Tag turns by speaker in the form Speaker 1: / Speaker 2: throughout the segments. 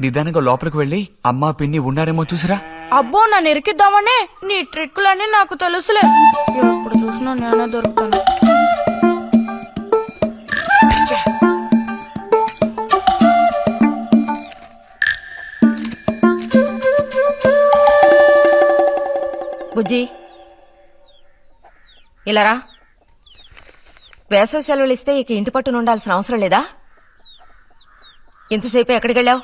Speaker 1: నిదానంగా లోపలికి వెళ్ళి అమ్మా పిన్ని ఉన్నారేమో చూసిరా.
Speaker 2: అబ్బో నన్ను ఇరికిద్దామనే నీ ట్రిక్కులన్నీ నాకు తెలుసులే. ఎప్పుడు చూసినా నేనే దొరుకుతాను.
Speaker 3: బుజ్జి ఇలారా. వేసవి సెలవులు ఇస్తే ఇక ఇంటి పట్టున ఉండాల్సిన అవసరం లేదా? ఇంతసేపు ఎక్కడికెళ్ళావు?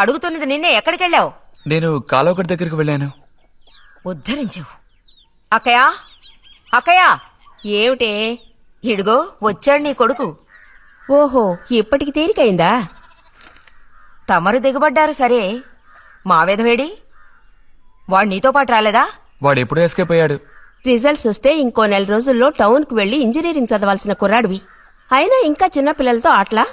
Speaker 3: అడుగుతున్నది నిన్నే, ఎక్కడికెళ్ళావు?
Speaker 1: నేను కాలువగడ్డ దగ్గరికి వెళ్ళాను.
Speaker 3: ఉద్ధరించావు. అక్కయ్యా, అక్కయ్యా.
Speaker 4: ఏమిటే?
Speaker 3: ఇడుగో వచ్చాడు నీ కొడుకు.
Speaker 4: ఓహో, ఇప్పటికి తేలికైందా?
Speaker 3: తమరు దిగబడ్డారు సరే, మావేదవేడి? వాడు నీతో పాటు రాలేదా?
Speaker 1: వాడు ఎప్పుడో ఎస్కేప్ అయ్యాడు.
Speaker 4: రిజల్ట్స్ వస్తే ఇంకో 4 రోజుల్లో టౌన్ కు వెళ్లి ఇంజనీరింగ్ చదవాల్సిన కుర్రాడివి. అయినా ఇంకా చిన్న పిల్లలతో ఆటలా?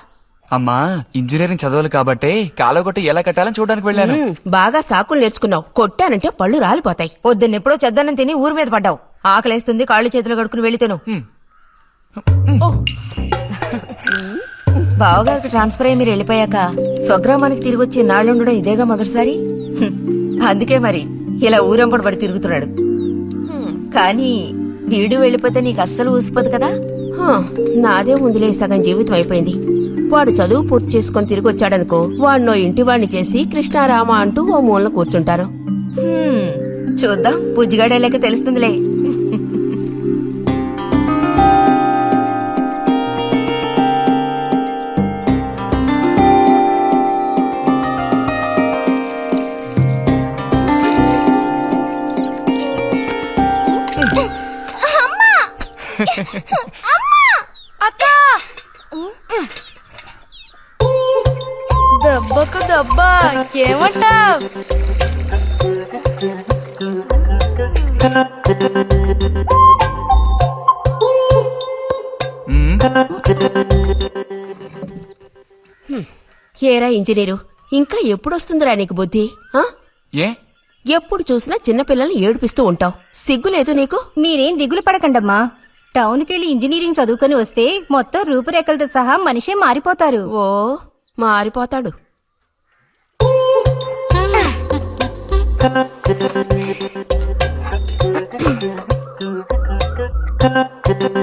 Speaker 1: అమ్మా, ఇంజనీరింగ్ చదవాలి కాబట్టే కాలువగొట్ట ఎలా కట్టాలని చూడడానికి వెళ్ళాను.
Speaker 4: బాగా సాకులు నేర్చుకున్నావు. కొట్టానంటే పళ్ళు రాలిపోతాయి.
Speaker 3: పొద్దున్నెప్పుడో చెద్దన్నం తిని ఊరి మీద పడ్డావు. ఆకలేస్తుంది, కాళ్ళు చేతులు కడుక్కుని వెళ్ళితేను. బావగారికి ట్రాన్స్ఫర్ అయ్యి మీరు వెళ్ళిపోయాక స్వగ్రామానికి తిరిగి వచ్చి నాళ్ళుండడం ఇదేగా మొదటిసారి. అందుకే మరి ఇలా ఊరంపడి పడి తిరుగుతున్నాడు. కానీ వీడు వెళ్ళిపోతే నీకు అస్సలు ఊసిపోదు కదా.
Speaker 4: నాదే ముందులే, సగం జీవితం అయిపోయింది. వాడు చదువు పూర్తి చేసుకుని తిరిగి వచ్చాడనుకో, వాడినో ఇంటి వాడిని చేసి కృష్ణారామ అంటూ ఓ మూలన కూర్చుంటారు.
Speaker 3: చూద్దాం, బుజ్జిగాడేలేక తెలుస్తుందిలే.
Speaker 2: అక్క, దెబ్బకు దెబ్బ ఏమంటావ్?
Speaker 4: ఏరా ఇంజనీరు, ఇంకా ఎప్పుడొస్తుందిరా నీకు బుద్ధి?
Speaker 1: ఏ
Speaker 4: ఎప్పుడు చూసినా చిన్నపిల్లల్ని ఏడిపిస్తూ ఉంటావు. సిగ్గులేదు నీకు?
Speaker 5: మీరేం దిగులు పడకండమ్మా. టౌన్కెళ్ళి ఇంజనీరింగ్ చదువుకొని వస్తే మొత్తం రూపురేఖలతో సహా మనిషే మారిపోతారు.
Speaker 4: ఓ, మారిపోతాడు.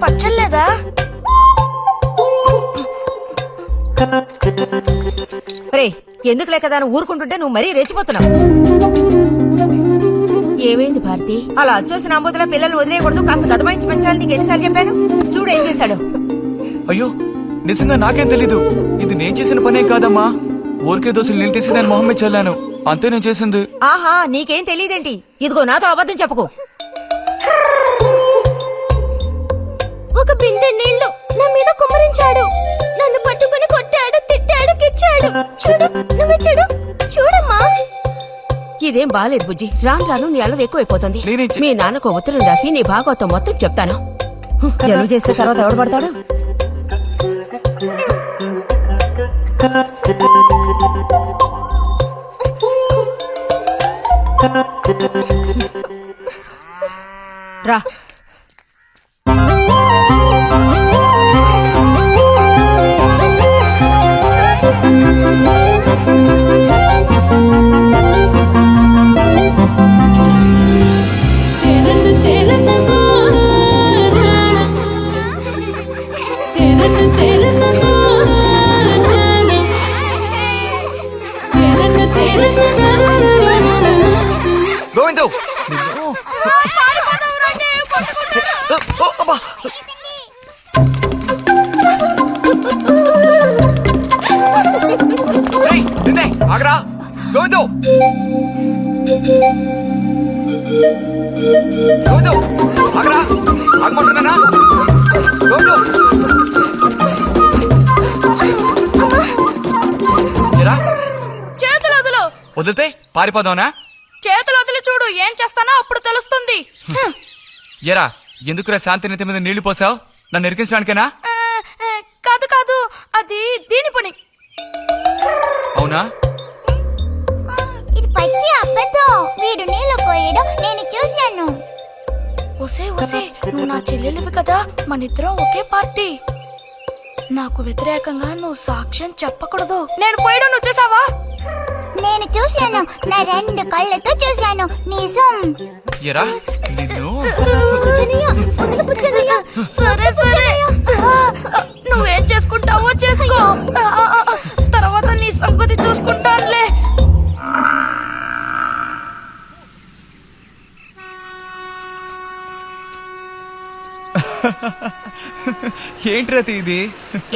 Speaker 2: పచ్చలేదా?
Speaker 3: రే, ఎందుకు లేకదా ఊరుకుంటుంటే నువ్వు మరీ రెచ్చిపోతున్నావు.
Speaker 4: ఏమైంది భారతి?
Speaker 3: అలా వచ్చేసి నా బదుల పిల్లల్ని వదిలేయకూడదు, కాస్త గదమాయించి పెంచాలని నీకు ఎన్నిసార్లు చెప్పాను? చూడు ఏం చేశాడు.
Speaker 1: అయ్యో, నిజంగా నాకేం తెలీదు. ఇది నేను చేసిన పనేం కాదమ్మా. ఊరికే దోశలు నీళ్ళు తీసి నేను మొహం మీద చల్లాను, అంతే నేను చేసింది.
Speaker 3: ఆహా, నీకేం తెలియదేంటి? ఇదిగో నాతో అబద్ధం చెప్పకు.
Speaker 5: ఒక బిందె నీళ్లు నా మీద కుమ్మరించాడు. నన్ను పట్టుకుని కొట్టాడు, తిట్టాడు, కిచ్చాడు. చూడు, నువ్వు చూడు, చూడమ్మా.
Speaker 4: ఇదేం బాలేదు బుజ్జి. రాను రాను నీ అల్లరి ఎక్కువైపోతుంది. మీ నాన్నకు ఉత్తరం రాసి నీ భాగవతం మొత్తం చెప్తాను.
Speaker 3: జలుబు చేస్తే తర్వాత ఎవడు పడతాడు? రా.
Speaker 1: గోవిందు, ఆగరా గోవిందు. గోవిందు, ఆగరా, ఆగమంటున్నానా? గోవిందు,
Speaker 2: చేతులు వదులు.
Speaker 1: వదిలితే పారిపోదావునా?
Speaker 2: చేతులు వదిలి చూడు, ఏం చేస్తానో అప్పుడు తెలుస్తుంది.
Speaker 1: ఎరా, ఎందుకురా శాంతి నెత్తి మీద నీళ్లు పోసావు? నన్ను ఎరికించడానికేనా?
Speaker 2: కాదు కాదు, అది దీని పని.
Speaker 1: అవునా?
Speaker 5: ఇది పచ్చి అబద్ధం. వీడు నీళ్ళు పోయడం నేను చూశాను.
Speaker 2: ఒసే ఒసే, నువ్వు నా చెల్లెలివి కదా, మనిద్దరం ఒకే పార్టీ. నాకు వ్యతిరేకంగా నువ్వు సాక్ష్యం చెప్పకూడదు. నేను పోయడం నువ్వు చూసావా?
Speaker 5: నేను చూశాను, నా 2 కళ్ళతో చూశాను. నిజం.
Speaker 1: ఎరా నిన్ను
Speaker 5: పుచ్చనయ్య, వదిలు పుచ్చనయ్య.
Speaker 2: సరే సరే, నువ్వేం చేసుకుంటావో చేసుకో. తర్వాత నీ సంగతి చూసుకుంటానులే.
Speaker 1: ఏంటి రతి ఇది?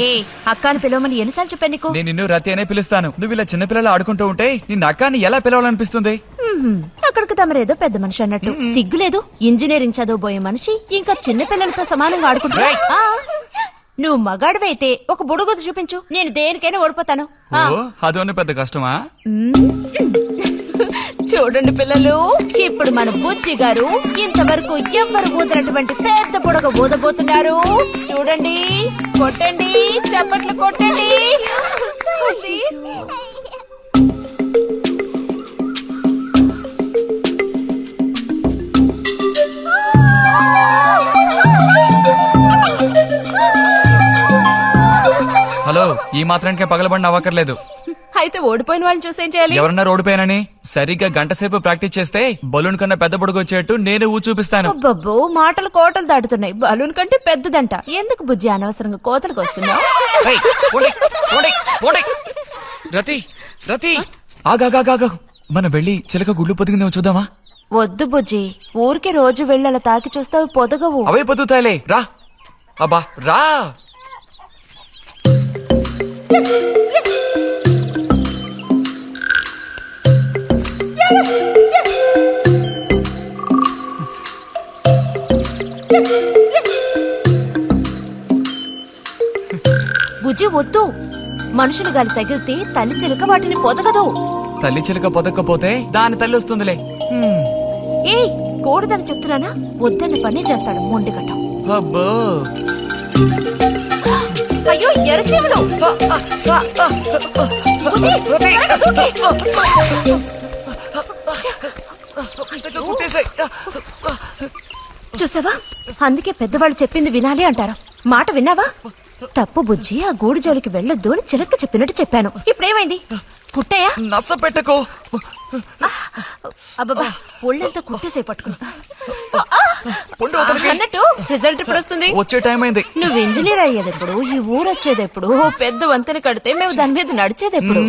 Speaker 3: ఏ అక్కాని పిలవమని ఎన్నిసార్లు చెప్పాను నీకు?
Speaker 1: నేను నిన్ను రతి అనే పిలుస్తాను. నువ్వు ఇలా చిన్నపిల్లలు ఆడుకుంటూ ఉంటే నిన్న అక్కాని ఎలా పిలవాలనిపిస్తుంది?
Speaker 3: అక్కడికి తమరేదో పెద్ద మనిషి అన్నట్టు సిగ్గులేదు. ఇంజనీరింగ్ చదవబోయే మనిషి ఇంకా చిన్న పిల్లలతో సమానంగా ఆడుకుంటున్నా. ఆ, నువ్వు మగాడివైతే ఒక బుడుగుద్దు చూపించు, నేను దేనికైనా ఓడిపోతాను. ఆ,
Speaker 1: ఓ అదోని పెద్ద కష్టమా?
Speaker 3: చూడండి పిల్లలు, ఇప్పుడు మన బుజ్జి గారు ఇంతవరకు ఎవ్వరు ఊదినటువంటి పెద్ద బుడగ ఊదబోతున్నారు. చూడండి, కొట్టండి, చప్పట్లు కొట్టండి.
Speaker 1: హలో, ఈ మాత్రానికే పగలబడిన అవ్వకర్లేదు.
Speaker 3: అయితే ఓడిపోయిన వాళ్ళని చూసేం చేయాలి?
Speaker 1: ఎవరన్నా ఓడిపోయానని సరిగ్గా గంట సేపు ప్రాక్టీస్ చేస్తే బలూన్ కన్నా పెద్ద బుడుగు వచ్చేట్టు నేనే ఊ చూపిస్తాను.
Speaker 3: అబ్బబ్బో, మాటలు కోటలు దాటుతున్నాయి. బలూన్ కంటే పెద్దదంట. ఎందుకు బుజ్జి అనవసరంగా కోతలకు వస్తున్నావు?
Speaker 1: ఏయ్, పోండి, పోండి, పోండి. రతి రతి ఆగాగాగా, మనం వెళ్ళి చిలక గుళ్ళు పొదిగిందేమో చూద్దామా?
Speaker 3: వద్దు బుజ్జి, ఊరికి రోజు వెళ్ళి అలా తాకి చూస్తావు, పొదగవు.
Speaker 1: అవే పొద్దుతాయిలే, రా. అబ్బా రా.
Speaker 3: బుజ్జి వద్దు, మనుషులు గాలి తగిలితే తల్లి చిలుక వాటిని పొదగదు.
Speaker 1: తల్లి చిలక పొదక్కపోతే దాని తల్లి వస్తుందిలే.
Speaker 3: ఏయ్, కూడదని చెప్తున్నానా? వద్దన్న పని చేస్తాడు మొండిగట్టం.
Speaker 1: అబ్బో,
Speaker 3: అయ్యో ఎర్రచీమలు! బుజ్జి, త్వరగా దూకి.
Speaker 1: కుట్టేసాయి.
Speaker 3: చూసావా, అందుకే పెద్దవాళ్ళు చెప్పింది వినాలి అంటారు. మాట విన్నావా? తప్పు బుజ్జి, ఆ గూడు జోలికి వెళ్ళొద్దు అని చిలక చెప్పినట్టు చెప్పాను. ఇప్పుడేమైంది? కుట్టాయా?
Speaker 1: నచ్చ పెట్టకో.
Speaker 3: అబ్బబ్బా, ఒళ్ళంతా కుట్టేసే పట్టుకున్నా.
Speaker 1: పొండి వదలకి.
Speaker 3: అన్నట్టు రిజల్ట్ ఇప్పుడు వస్తుంది.
Speaker 1: వచ్చే టైం అయింది.
Speaker 3: నువ్వు ఇంజనీర్ అయ్యేదెప్పుడు? ఈ ఊరు వచ్చేదెప్పుడు? ఓ పెద్ద వంతెన కడితే మేము దాని మీద నడిచేదెప్పుడు?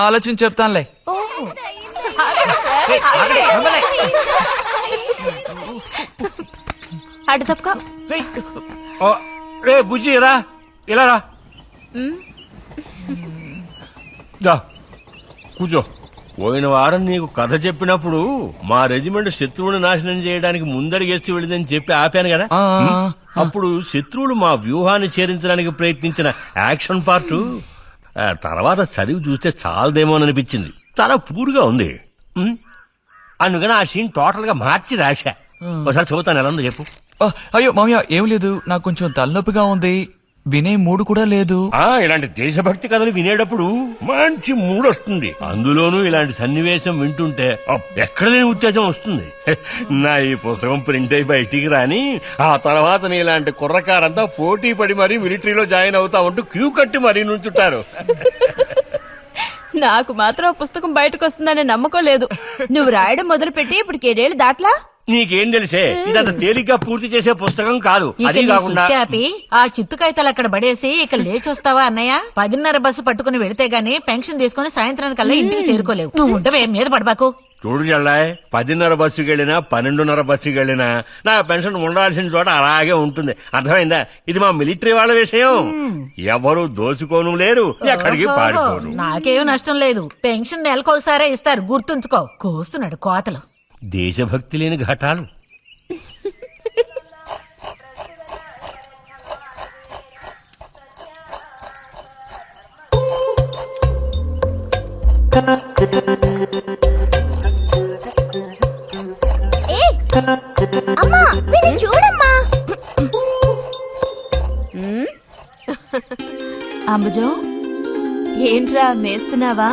Speaker 1: ఆలోచించి చెప్తానులే.
Speaker 3: ఓహో. అడు తప్పక.
Speaker 6: రే బుజ్జి రా, ఇలా రా. దా కూర్చో. పోయిన వారం నీకు కథ చెప్పినప్పుడు మా రెజిమెంట్ శత్రువుని నాశనం చేయడానికి ముందడిగేస్తూ వెళ్ళిందని చెప్పి ఆపాను కదా. అప్పుడు శత్రువులు మా వ్యూహాన్ని చేరించడానికి ప్రయత్నించిన యాక్షన్ పార్ట్ తర్వాత చదివి చూస్తే చాలదేమో అనిపించింది. చాలా పూర్గా ఉంది. అందుకని ఆ సీన్ టోటల్ గా మార్చి రాశా. ఒకసారి చదువుతాను, ఎలా ఉందో చెప్పు.
Speaker 1: అయ్యో మామయ్య, ఏం లేదు, నాకు కొంచెం తలనొప్పిగా ఉంది. వినే మూడు కూడా లేదు.
Speaker 6: ఇలాంటి దేశభక్తి కథలు వినేటప్పుడు మంచి మూడ్ వస్తుంది. అందులోనూ ఇలాంటి సన్నివేశం వింటుంటే ఎక్కడ లేని ఉత్తేజం వస్తుంది. నా ఈ పుస్తకం ప్రింట్ అయి బయటికి రాని ఆ తర్వాత నీ ఇలాంటి కుర్రకారంతా పోటీ పడి మరీ మిలిటరీలో జాయిన్ అవుతా ఉంటూ క్యూ కట్టి మరీ నుంచుంటారు.
Speaker 3: నాకు మాత్రం ఆ పుస్తకం బయటకు వస్తుందనే నమ్మకం లేదు. నువ్వు రాయడం మొదలుపెట్టి ఇప్పుడు 7 దాట్లా.
Speaker 6: నీకేం తెలిసే, ఇదంత తేలిగ్గా పూర్తి చేసే పుస్తకం కాదు. అది కాకుండా
Speaker 7: ఆ చిత్తు కాగితాలు అక్కడ పడేసి ఇక లేచొస్తావా అన్నయ్య? 10:30 బస్సు పట్టుకుని వెళితే గానీ పెన్షన్ తీసుకుని సాయంత్రానికల్లా ఇంటికి చేరుకోలేవు. నువ్వు ఉండవే, మీద పడబాకు.
Speaker 6: చూడు జల్లాయ్, 10:30 బస్సుకి వెళ్ళినా 12:30 బస్సుకి వెళ్ళినా నా పెన్షన్ ఉండాల్సిన చోట అలాగే ఉంటుంది. అర్థమైందా? ఇది మా మిలిటరీ వాళ్ళ విషయం. ఎవరు దోచుకోను లేరు, ఎక్కడికి పారిపోను.
Speaker 7: నాకేం నష్టం లేదు. పెన్షన్ నెలకోసారే ఇస్తారు, గుర్తుంచుకో. కోస్తున్నాడు కోతలు.
Speaker 6: దేశభక్తి లేని ఘటాలు.
Speaker 5: అమ్మా, వీడిని చూడమ్మా.
Speaker 3: అంబుజం, ఏంట్రా మేస్తున్నావా?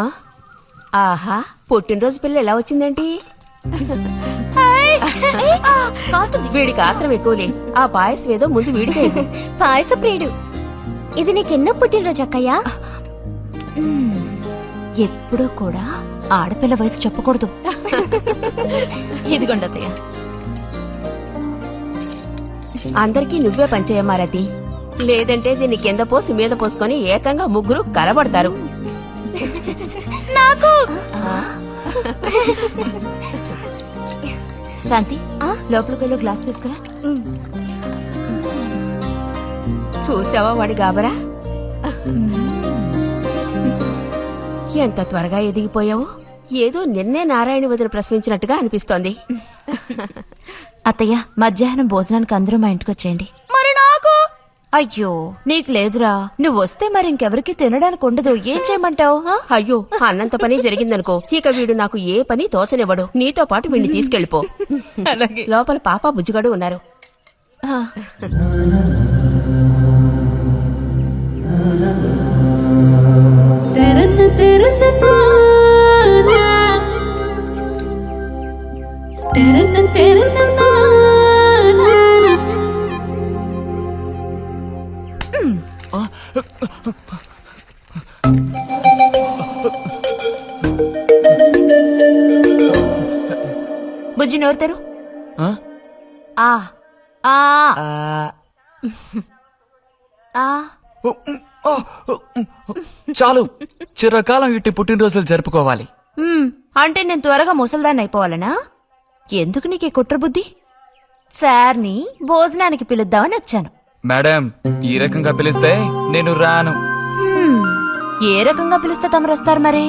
Speaker 4: ఆ? ఆహా పుట్టినరోజు పిల్ల ఎలా వచ్చిందేంటి? వీడికి ఆత్రం ఎక్కువలే. ఆ పాయసం ఏదో ముందు వీడికి
Speaker 5: పాయస ప్రియుడు. ఇది నీకెన్నో పుట్టినరోజు అక్కయ్యా?
Speaker 2: ఎప్పుడూ కూడా ఆడపిల్ల వయసు చెప్పకూడదు. ఇదిగోండి అత్తయ్య.
Speaker 4: అందరికీ నువ్వే పంచేయమారతి, లేదంటే దీన్ని కింద పోసి మీద పోసుకొని ఏకంగా ముగ్గురు కలబడతారు.
Speaker 5: నాకు
Speaker 2: శాంతి లోపలికి వెళ్ళి గ్లాస్ తీసుకురా.
Speaker 4: చూసావా వాడి గాబరా? ఎంత త్వరగా ఎదిగిపోయావు. ఏదో నిన్నే నారాయణ వదిన ప్రసవించినట్టుగా అనిపిస్తోంది.
Speaker 2: అత్తయ్య మధ్యాహ్నం భోజనానికి అందరూ మా ఇంటికి వచ్చేయండి.
Speaker 5: మరి నాకు
Speaker 2: అయ్యో నీకు లేదురా. నువ్వు వస్తే మరి ఇంకెవరికి తినడానికి ఉండదు. ఏం చేయమంటావు?
Speaker 4: అయ్యో అన్నంత పని జరిగిందనుకో, ఇక వీడు నాకు ఏ పని తోచనివ్వడు. నీతో పాటు వీడిని తీసుకెళ్లిపో. లోపల పాప బుజ్జిగాడు ఉన్నారు.
Speaker 2: బుజ్జి నోరుతారు.
Speaker 1: ఆ?
Speaker 2: ఆ ఆ ఆ
Speaker 1: చాలు, చిరకాలం ఇట్టి పుట్టినరోజులు జరుపుకోవాలి.
Speaker 2: అంటే నేను త్వరగా ముసల్దాన్ని అయిపోవాలనా? ఎందుకు నీకు ఈ కుట్ర బుద్ధి? సార్ని భోజనానికి పిలుద్దామని వచ్చాను.
Speaker 1: మేడం, ఈ రకంగా పిలిస్తే నేను రాను.
Speaker 2: ఏ రకంగా పిలిస్తే తమరు వస్తారు మరి?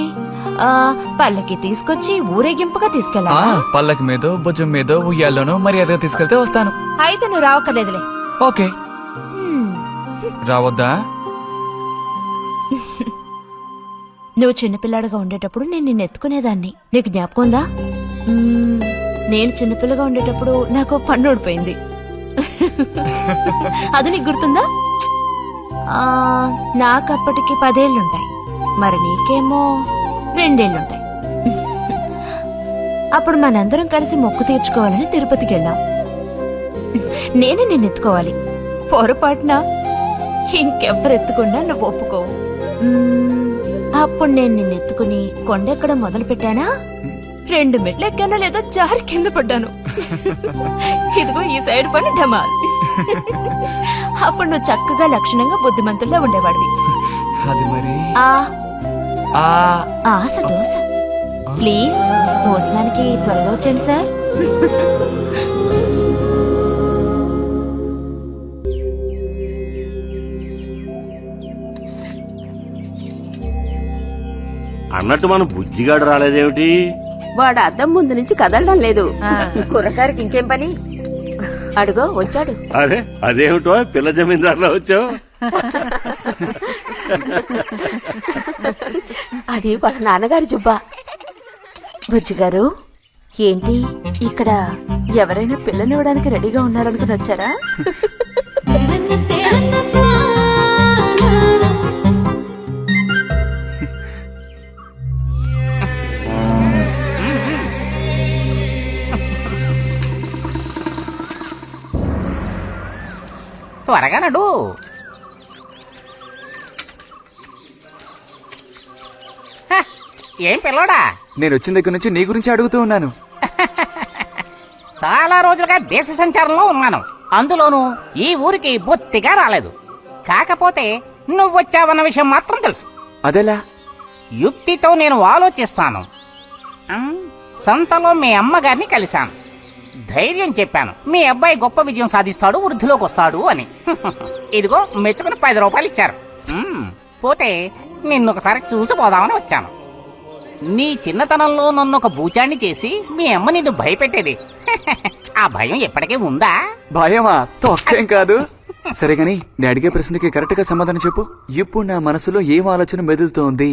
Speaker 2: పల్లకి తీసుకొచ్చి ఊరేగింపుగా తీసుకెళ్ళా?
Speaker 1: పల్లకి మీదో భుజం మీదో ఉయ్యాల్లోనో మర్యాదగా తీసుకెళ్తే వస్తాను.
Speaker 2: అయితే నువ్వు రావక్కర్లేదులే.
Speaker 1: ఓకే, రావద్దా?
Speaker 2: నువ్వు చిన్నపిల్లాడుగా ఉండేటప్పుడు నేను నిన్ను ఎత్తుకునేదాన్ని. నీకు జ్ఞాపకం ఉందా? నేను చిన్నపిల్లగా ఉండేటప్పుడు నాకు పన్ను ఊడిపోయింది. అది నీకు గుర్తుందా? నాకప్పటికి 10 ఏళ్లుంటాయి. మరి నీకేమో 2 ఏళ్లుంటాయి. అప్పుడు మనందరం కలిసి మొక్కు తీర్చుకోవాలని తిరుపతికి వెళ్ళాం. నేను నిన్ను ఎత్తుకోవాలి. పొరపాటున ఇంకెవ్వరెత్తుకున్నా నువ్వు ఒప్పుకోవు. అప్పుడు నేను నిన్ను ఎత్తుకుని కొండెక్కడం మొదలు పెట్టానా, 2 మెట్లు ఎక్కానో లేదో జారి కింద పడ్డాను. ఇదిగో ఈ సైడ్ పని ఢమాల్. అప్పుడు నువ్వు చక్కగా లక్షణంగా బుద్ధిమంతుల్లో ఉండేవాడివి.
Speaker 1: అది మరి
Speaker 2: ఆశ దోశ. ప్లీజ్ భోజనానికి త్వరగా వచ్చండి సార్.
Speaker 6: అన్నట్టు మన బుజ్జిగాడు రాలేదేమిటి?
Speaker 4: వాడు అద్దం ముందు నుంచి కదలడం లేదు.
Speaker 3: కుర్రకారికి ఇంకేం పని?
Speaker 4: అడుగో వచ్చాడు.
Speaker 6: అరే అదేమిటో పిల్ల జమీందారులో వచ్చావు?
Speaker 4: అది వాళ్ళ నాన్నగారి జుబ్బా.
Speaker 2: బుజ్జిగారు ఏంటి ఇక్కడ ఎవరైనా పిల్లనివ్వడానికి రెడీగా ఉన్నారనుకుని వచ్చారా?
Speaker 8: త్వరగా నడు. ఏం పిల్లోడా,
Speaker 1: నేను వచ్చిన దగ్గర నుంచి నీ గురించి అడుగుతూ ఉన్నాను.
Speaker 8: చాలా రోజులుగా దేశ సంచారంలో ఉన్నాను. అందులోనూ ఈ ఊరికి బొత్తిగా రాలేదు. కాకపోతే నువ్వు వచ్చావన్న విషయం మాత్రం తెలుసు.
Speaker 1: అదెలా?
Speaker 8: యుక్తితో నేను ఆలోచిస్తాను. సంతలో మీ అమ్మగారిని కలిశాను. ధైర్యం చెప్పాను, మీ అబ్బాయి గొప్ప విజయం సాధిస్తాడు, వృద్ధిలోకి వస్తాడు అని. ఇదిగో మెచ్చుకుని 10 రూపాయలు ఇచ్చారు. పోతే నిన్నొకసారి చూసి పోదామని వచ్చాను. నీ చిన్నతనంలో నన్ను ఒక బూచాన్ని చేసి మీ అమ్మ నిన్ను భయపెట్టేది. ఆ భయం ఎప్పటికీ ఉందా?
Speaker 1: భయమా? తొక్కేం కాదు. సరే గాని నేను అడిగే ప్రశ్నకి కరెక్ట్ గా సమాధానం చెప్పు. ఇప్పుడు నా మనసులో ఏం ఆలోచన మెదులుతోంది?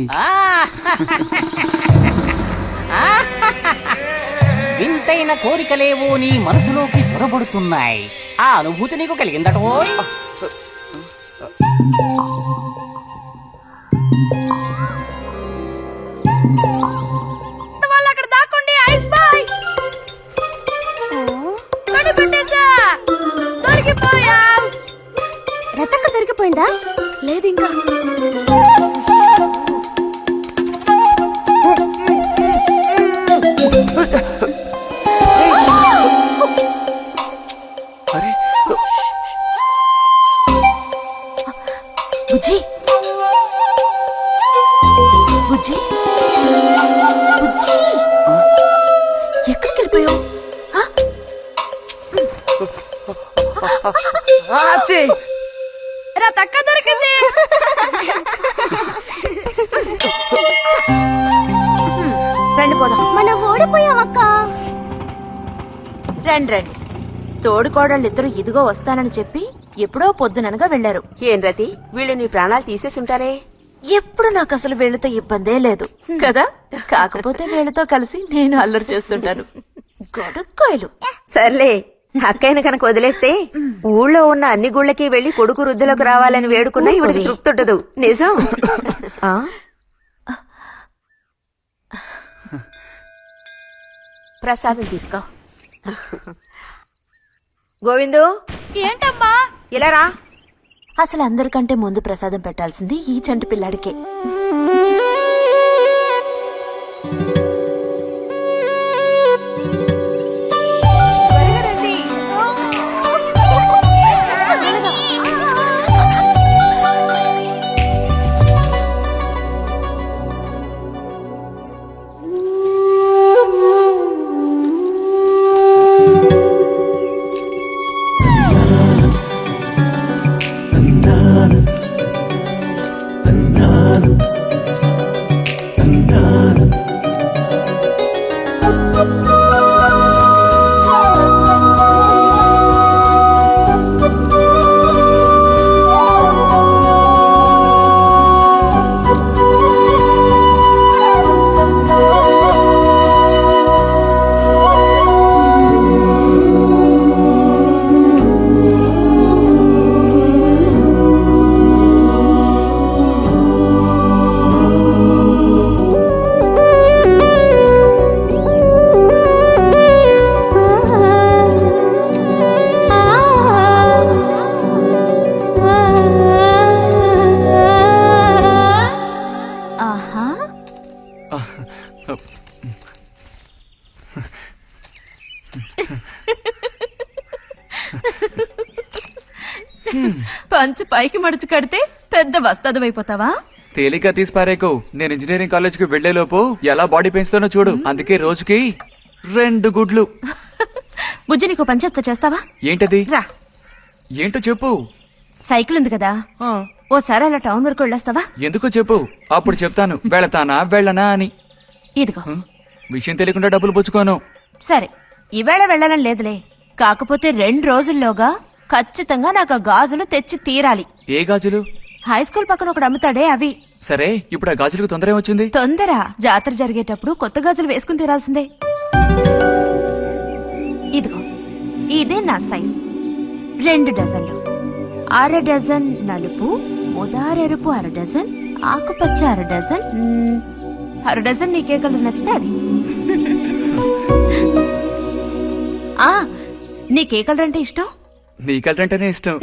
Speaker 8: వింతైన కోరికలేవో నీ మనసులోకి చొరబడుతున్నాయి. ఆ అనుభూతి నీకు కలిగిందటో?
Speaker 5: వాళ్ళు అక్కడ దాక్కోండి. Ice boy కనిపెట్టేశా. దొరికిపోయా. రతక్క దొరికిపోయిందా? లేదు ఇంకా.
Speaker 1: అరే
Speaker 2: బుజ్జి బుజ్జి బుజ్జి ఎక్కడికి వెళ్ళిపోయావు?
Speaker 5: రతక్క దొరికింది.
Speaker 2: రండి పోదాం.
Speaker 5: మనం ఓడిపోయావక్క.
Speaker 2: రండి రండి. తోడుకోడళ్ళిద్దరూ ఇదిగో వస్తానని చెప్పి ఎప్పుడో పొద్దుననగా వెళ్లారు.
Speaker 4: ఏం రతి వీళ్ళు నీ ప్రాణాలు తీసేసుంటారే.
Speaker 2: ఎప్పుడు నాకు అసలు వీళ్ళతో ఇబ్బందే లేదు కదా. కాకపోతే వీళ్ళతో కలిసి నేను అల్లరి చేస్తుంటాను. గొడక్కాయలు.
Speaker 3: సర్లే, అక్కయ్యను కనుక వదిలేస్తే ఊళ్ళో ఉన్న అన్ని గుళ్ళకి వెళ్లి కొడుకు వృద్ధిలోకి రావాలని వేడుకున్నా ఇవిడికి తృప్తి ఉండదు. నిజం. ఆ?
Speaker 4: ప్రసాదం తీసుకో.
Speaker 3: గోవిందు,
Speaker 5: ఏంటమ్మా?
Speaker 3: ఇలా రా.
Speaker 2: అసలు అందరికంటే ముందు ప్రసాదం పెట్టాల్సింది ఈ చంటి పిల్లాడికే. పంచు పైకి మడుచు కడితే పెద్ద వస్తాదమైపోతావా?
Speaker 1: తేలిక తీసి పారేకు. నేను ఇంజనీరింగ్ కాలేజ్ కి వెళ్లేలోపు ఎలా బాడీ పెంచుతానో చూడు. అందుకే రోజుకి 2 గుడ్లు.
Speaker 2: బుజ్జి నీకు పని చెప్తా, చేస్తావా?
Speaker 1: ఏంటది?
Speaker 2: రా.
Speaker 1: ఏంటో చెప్పు.
Speaker 2: సైకిల్ ఉంది కదా,
Speaker 1: ఆ,
Speaker 2: ఓసారి అలా టౌన్ వరకు వెళ్ళొస్తావా?
Speaker 1: ఎందుకో చెప్పు, అప్పుడు చెప్తాను వెళతానా వెళ్ళనా అని.
Speaker 2: ఇదిగో.
Speaker 1: విషయం తెలియకుండా డబ్బులు పుచ్చుకోను.
Speaker 2: సరే, ఈవేళ వెళ్ళాలని లేదులే. కాకపోతే 2 రోజుల్లోగా ఖచ్చితంగా నాకు ఆ గాజులు తెచ్చి తీరాలి.
Speaker 1: ఏ గాజులు?
Speaker 2: హై స్కూల్ పక్కన ఒకడు అమ్ముతాడే అవి.
Speaker 1: సరే, ఇప్పుడు ఆ గాజులకు తొందర ఏమొచ్చింది?
Speaker 2: తొందర జాతర జరిగేటప్పుడు కొత్త గాజులు వేసుకుని తీరాల్సిందే. ఇదిగో, ఇదే నా సైజ్. 2 డజన్లు. 1/2 డజన్ నలుపు, ముదారెరుపు 1/2 డజన్, ఆకుపచ్చ 1/2 డజన్. 1/2 డజన్ నీకే కలర్ నచ్చితే అది. నీకే కలర్ అంటే ఇష్టం?
Speaker 1: నీ కలర్ అంటేనే ఇష్టం.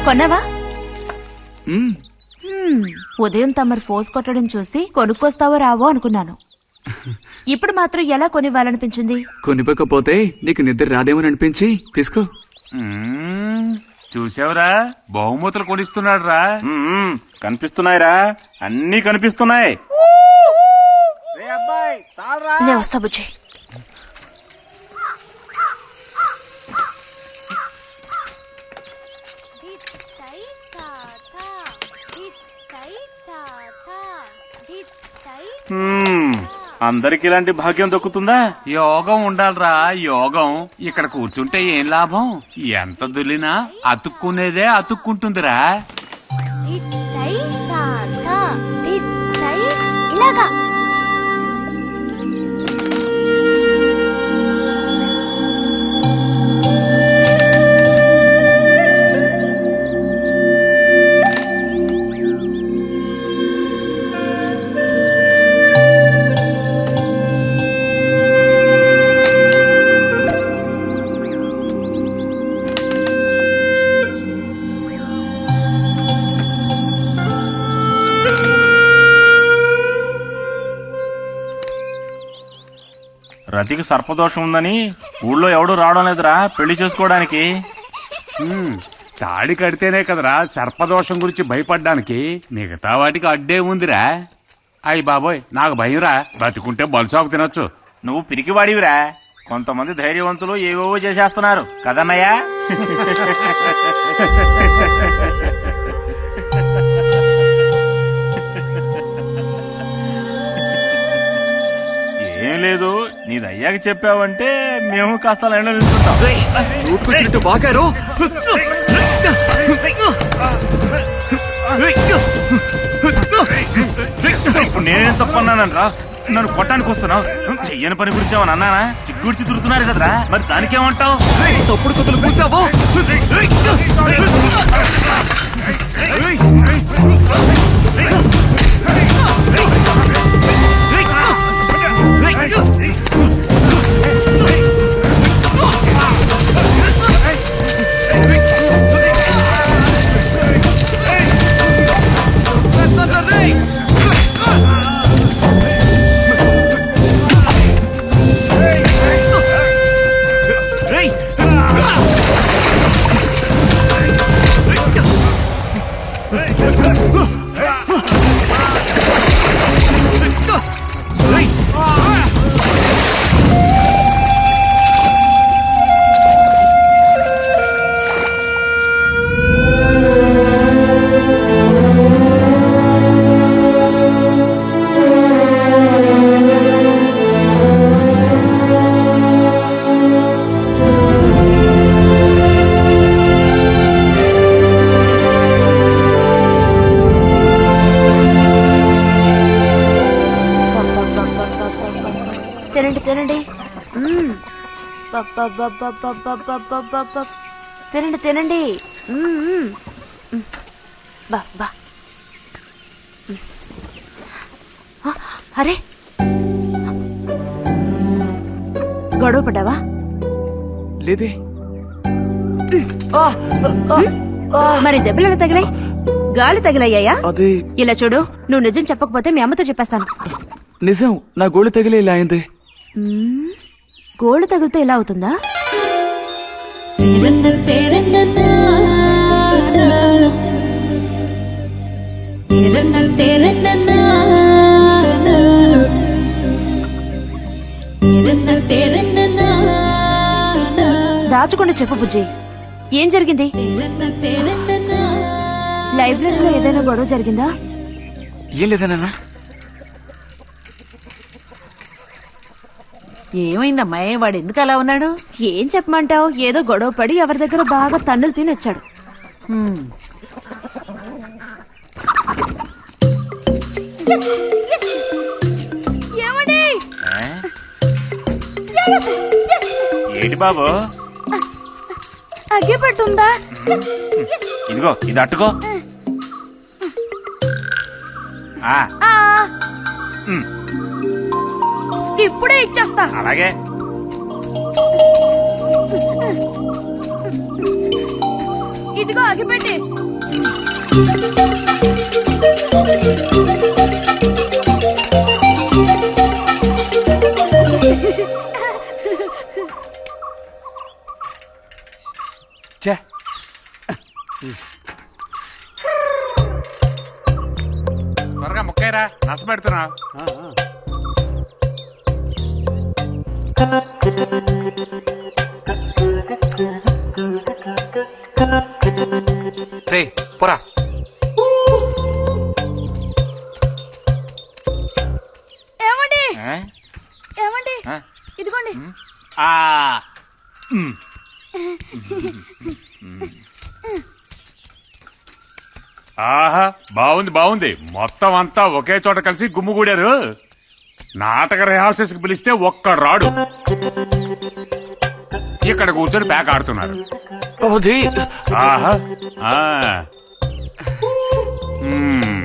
Speaker 2: కొన్నావా?
Speaker 1: మ్మ్.
Speaker 2: ఉదయం తమరు ఫోర్స్ కొట్టడం చూసి కొనుక్కొస్తావో రావో అనుకున్నాను. ఇప్పుడు మాత్రం ఎలా కొనివ్వాలనిపించింది?
Speaker 1: కొనిపోకపోతే నీకు నిద్ర రాదేమని అనిపించి తీసుకో.
Speaker 9: చూసావురా, బహుమతులు కొనిస్తున్నాడు రా. కనిపిస్తున్నాయిరా, అన్నీ కనిపిస్తున్నాయి.
Speaker 2: నేను వస్తా బుజ్జి.
Speaker 9: అందరికి ఇలాంటి భాగ్యం దక్కుతుందా? యోగం ఉండాలిరా, యోగం. ఇక్కడ కూర్చుంటే ఏం లాభం? ఎంత దులినా అతుక్కునేదే అతుక్కుంటుందిరా.
Speaker 5: ఇలాగా
Speaker 9: రతికి సర్పదోషం ఉందని ఊళ్ళో ఎవడు రావడం లేదురా పెళ్లి చేసుకోవడానికి. తాడి కడితేనే కదరా సర్పదోషం గురించి భయపడ్డానికి, మిగతా వాటికి అడ్డే ఉందిరా. అయ్యి బాబోయ్, నాకు భయంరా. బతికుంటే బలుసాకు తినొచ్చు. నువ్వు పిరికివాడివిరా. కొంతమంది ధైర్యవంతులు ఏవేవో చేసేస్తున్నారు కదన్నయ్యా. ఏం లేదు, నీది అయ్యాక చెప్పావంటే మేము కాస్త లైన్లో నిల్చుంటాం.
Speaker 1: నోటుకొచ్చినట్టు బాగారు.
Speaker 9: ఇప్పుడు నేనేం తప్పన్నానరా? నన్ను కొట్టడానికి వస్తున్నావు. చెయ్యని పని గురించి ఏమన్నా అన్నానా? సిగ్గుడిచి తిరుగుతున్నారు కదరా, మరి దానికేమంటావు?
Speaker 1: తప్పుడు కొత్తలు పూసావో.
Speaker 2: తినండి తినండి. తినండి తినండి. బా అరే, గొడవ పడ్డావా?
Speaker 1: లేదే.
Speaker 2: మరి దెబ్బలు ఎలా తగిలాయి? గాలి తగిలయ్యాయా?
Speaker 1: అదే.
Speaker 2: ఇలా చూడు, నువ్వు నిజం చెప్పకపోతే మీ అమ్మతో చెప్పేస్తాను.
Speaker 1: నిజం, నా గోళ్ళు తగిలే ఇలా అయింది.
Speaker 2: గోళ్ళు తగిలితే ఇలా అవుతుందా? దాచకుండా చెప్పు బుజ్జి, ఏం జరిగింది? లైబ్రరీలో ఏదైనా గొడవ జరిగిందా?
Speaker 1: ఏం లేదన్నా.
Speaker 7: ఏమైందమ్మా? వాడు ఎందుకు అలా ఉన్నాడు?
Speaker 2: ఏం చెప్పమంటావు, ఏదో గొడవ పడి ఎవరి దగ్గర బాగా తన్నులు తిని వచ్చాడు.
Speaker 9: ఏంటి బాబు?
Speaker 2: అగ్గిపెట్టుందా?
Speaker 9: ఇదిగో, ఇది అట్టుకో.
Speaker 2: ఇప్పుడే ఇచ్చేస్తా.
Speaker 9: అలాగే.
Speaker 2: ఇదిగో అగ్గిపెట్టి.
Speaker 9: త్వరగా ముక్కైరా, నష్టపెడుతున్నా.
Speaker 1: రే పోరా.
Speaker 2: ఏమండి? ఏమండి ఇదిగోండి.
Speaker 9: ఆ, ఆహా బాగుంది బాగుంది. మొత్తం అంతా ఒకే చోట కలిసి గుమ్ముగూడారు. నాటక రిహార్సల్స్ కి పిలిస్తే ఒక్క రాడు. ఇక్కడ కూర్చొని ప్యాక్ ఆడుతున్నారు.
Speaker 1: అది
Speaker 9: ఆహా ఆ. మ్మ్.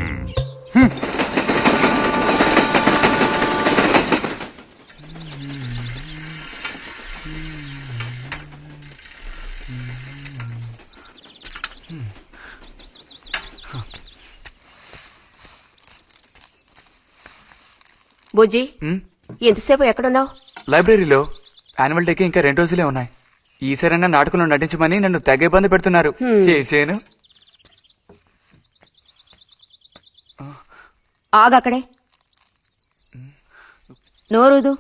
Speaker 4: బుజ్జి ఎంతసేపు ఎక్కడున్నావు?
Speaker 1: లైబ్రరీలో యాన్యువల్ డేకి ఇంకా 2 రోజులే ఉన్నాయి. ఈసారైనా నాటకంలో నటించమని నన్ను తెగ ఇబ్బంది పెడుతున్నారు. ఏం చేయను?
Speaker 3: ఆగక్కడే నోరుదు.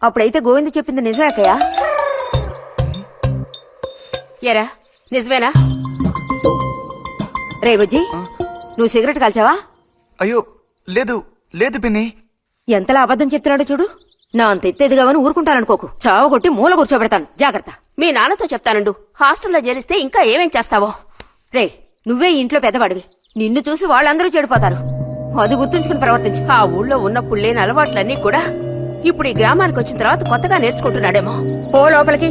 Speaker 3: అప్పుడైతే గోవింద చెప్పింది నిజమేకయ్యా?
Speaker 4: ఎరా నిజమేనా?
Speaker 3: రే బుజ్జి, నువ్వు సిగరెట్ కాల్చావా?
Speaker 1: అయ్యో లేదు లేదు పిన్ని.
Speaker 3: ఎంతలా అబద్ధం చెప్తున్నాడో చూడు. నా అంత ఎత్తేదిగావని ఊరుకుంటాననుకోకు. చావగొట్టి మూల కూర్చోబెడతాను. జాగ్రత్త.
Speaker 4: మీ నాన్నతో చెప్తానుండు. హాస్టల్లో చేరిస్తే ఇంకా ఏమేం చేస్తావో.
Speaker 3: రే, నువ్వే ఇంట్లో పెద్దవాడివి. నిన్ను చూసి వాళ్ళందరూ చెడిపోతారు. అది గుర్తుంచుకుని ప్రవర్తించు.
Speaker 4: ఆ ఊళ్ళో ఉన్నప్పుడు లేని అలవాట్లన్నీ కూడా ఇప్పుడు ఈ గ్రామానికి వచ్చిన తర్వాత కొత్తగా నేర్చుకుంటున్నాడేమో.
Speaker 3: పో లోపలికి.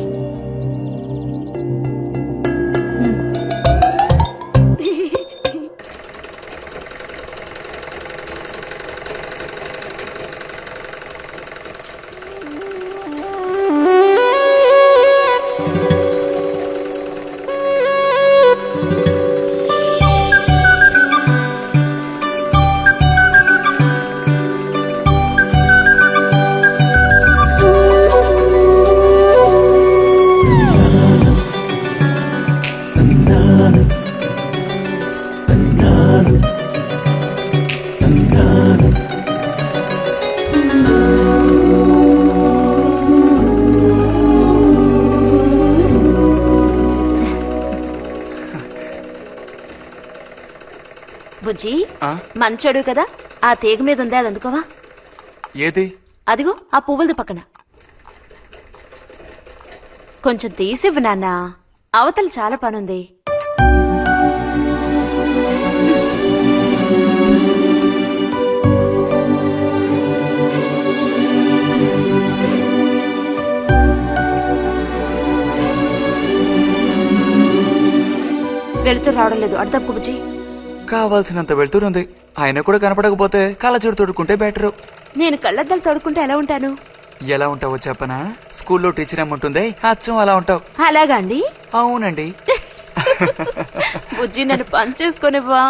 Speaker 3: బుజ్జి, మంచోడు కదా, ఆ తీగ మీద ఉంది, అది అందుకోవా?
Speaker 1: ఏది?
Speaker 3: అదిగో ఆ పువ్వులది పక్కన. కొంచెం తీసివ్వు నాన్న, అవతల చాలా పనుంది. వెళుతూ రావడం లేదు, అడు తప్పు బుజ్జి.
Speaker 1: కావాల్సినంత వెళ్తురుంది. ఆయన కూడా కనపడకపోతే కళ్ళజోడు తొడుక్కుంటే బెటరు.
Speaker 3: నేను కళ్ళద్దాలు తొడుక్కుంటే ఎలా ఉంటాను?
Speaker 1: ఎలా ఉంటావో చెప్పనా? స్కూల్లో టీచర్ ఏముంటుందే, అచ్చం అలా ఉంటావు.
Speaker 3: అలాగా అండి?
Speaker 1: అవునండి.
Speaker 3: బుజ్జి, నన్ను పని చేసుకునివ్వా?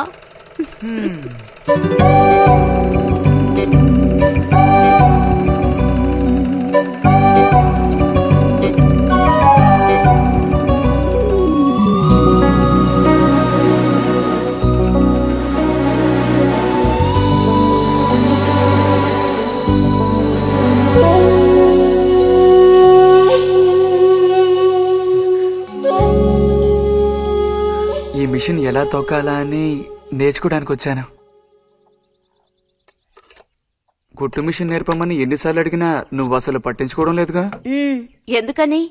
Speaker 1: ఈ మిషన్ ఎలా తొక్కాలా అని నేర్చుకోవడానికి వచ్చాను. కుట్టు మిషన్ నేర్పమని ఎన్నిసార్లు అడిగినా నువ్వు అసలు పట్టించుకోవడం లేదుగా.
Speaker 3: ఎందుకని?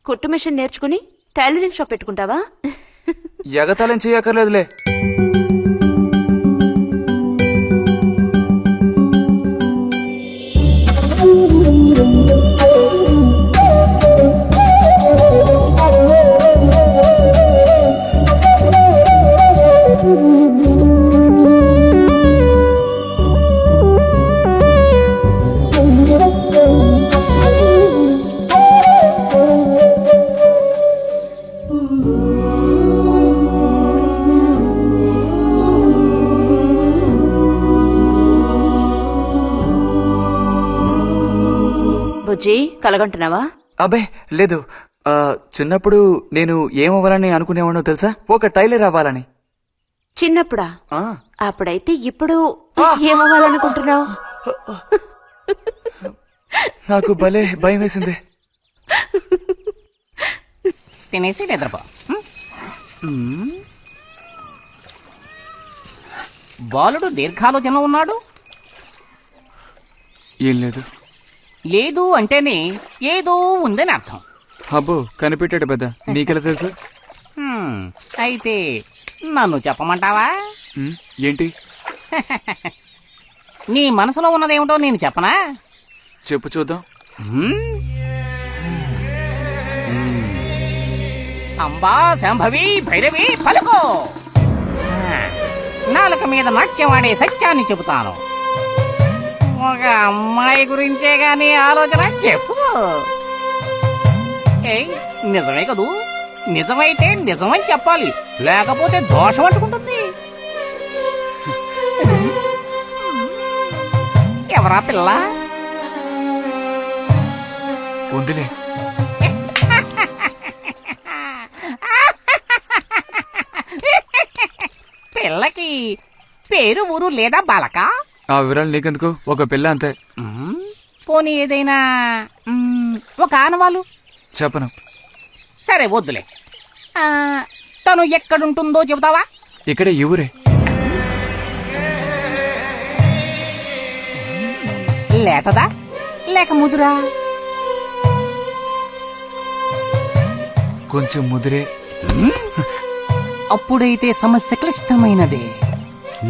Speaker 3: కుట్టు మిషన్ నేర్చుకుని టైలరింగ్ షాప్ పెట్టుకుంటావా?
Speaker 1: ఎగతాళం చేయక్కర్లేదులే.
Speaker 3: బుజ్జి, కలగంటున్నావా?
Speaker 1: అబ్బే లేదు. చిన్నప్పుడు నేను ఏమవ్వాలని అనుకునేవాడో తెలుసా? ఒక టైలర్ అవ్వాలని.
Speaker 3: చిన్నప్పుడా?
Speaker 1: ఆ,
Speaker 3: అప్పుడైతే ఇప్పుడు ఏమవ్వాలనుకుంటున్నావు?
Speaker 1: నాకు భలే భయం వేసింది.
Speaker 8: తినేసి నిద్రపో. బాలుడు దీర్ఘాలోచనలో ఉన్నాడు.
Speaker 1: ఏం లేదు.
Speaker 8: లేదు అంటేనే ఏదో ఉందని అర్థం.
Speaker 1: అబ్బో కనిపెట్టాడు పెద్ద. నీకెలా తెలుసు?
Speaker 8: అయితే నన్ను చెప్పమంటావా?
Speaker 1: ఏంటి?
Speaker 8: నీ మనసులో ఉన్నదేమిటో నేను చెప్పనా?
Speaker 1: చెప్పు చూద్దాం.
Speaker 8: అంబా శాంభవి భైరవి పలుకో. నాలుక మీద నాట్యం ఆడే సత్యాన్ని చెబుతాను. ఒక అమ్మాయి గురించే గాని ఆలోచన చెప్పు. ఏయ్, నిజమే కదూ? నిజమైతే నిజమని చెప్పాలి, లేకపోతే దోషం అంటుకుంటుంది. ఎవరా పిల్ల?
Speaker 1: ఉందిలే.
Speaker 8: పిల్లకి పేరు ఊరు లేదా బాలక?
Speaker 1: ఆ వివరాలు నీకెందుకు? ఒక పిల్ల అంతే.
Speaker 8: పోనీ ఏదైనా ఒక ఆనవాలు?
Speaker 1: చెప్పను.
Speaker 8: సరే వద్దులే. తను ఎక్కడుంటుందో చెబుతావా?
Speaker 1: ఇక్కడే ఈ ఊరే.
Speaker 8: లేతదా లేక ముదురా?
Speaker 1: కొంచెం ముదిరే.
Speaker 8: అప్పుడైతే సమస్య క్లిష్టమైనదే.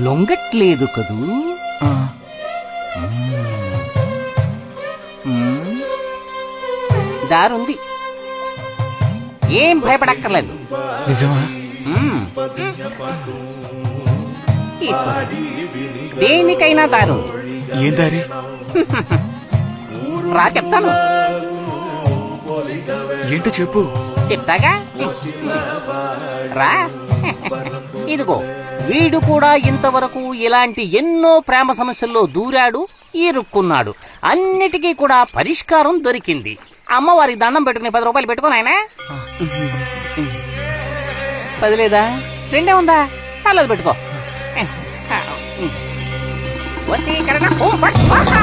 Speaker 8: లొంగట్లేదు కదూ?
Speaker 1: ఆ,
Speaker 8: దారుంది, ఏం భయపడక్కర్లేదు.
Speaker 1: నిజమా?
Speaker 8: ఈశ్వరుడు, దేనికైనా దారు.
Speaker 1: ఏం దారి?
Speaker 8: రా చెప్తాను.
Speaker 1: ఏంటో చెప్పు.
Speaker 8: చెప్తాగా, రా. ఇదిగో, వీడు కూడా ఇంతవరకు ఇలాంటి ఎన్నో ప్రేమ సమస్యల్లో దూరాడు, ఇరుక్కున్నాడు. అన్నిటికీ కూడా పరిష్కారం దొరికింది. అమ్మవారికి దండం పెట్టుకుని 10 రూపాయలు పెట్టుకో నాయనా. 10 లేదా? 2 ఉందా? పర్లేదు పెట్టుకో. వశీకరణ ఓం ఫట్ స్వాహా.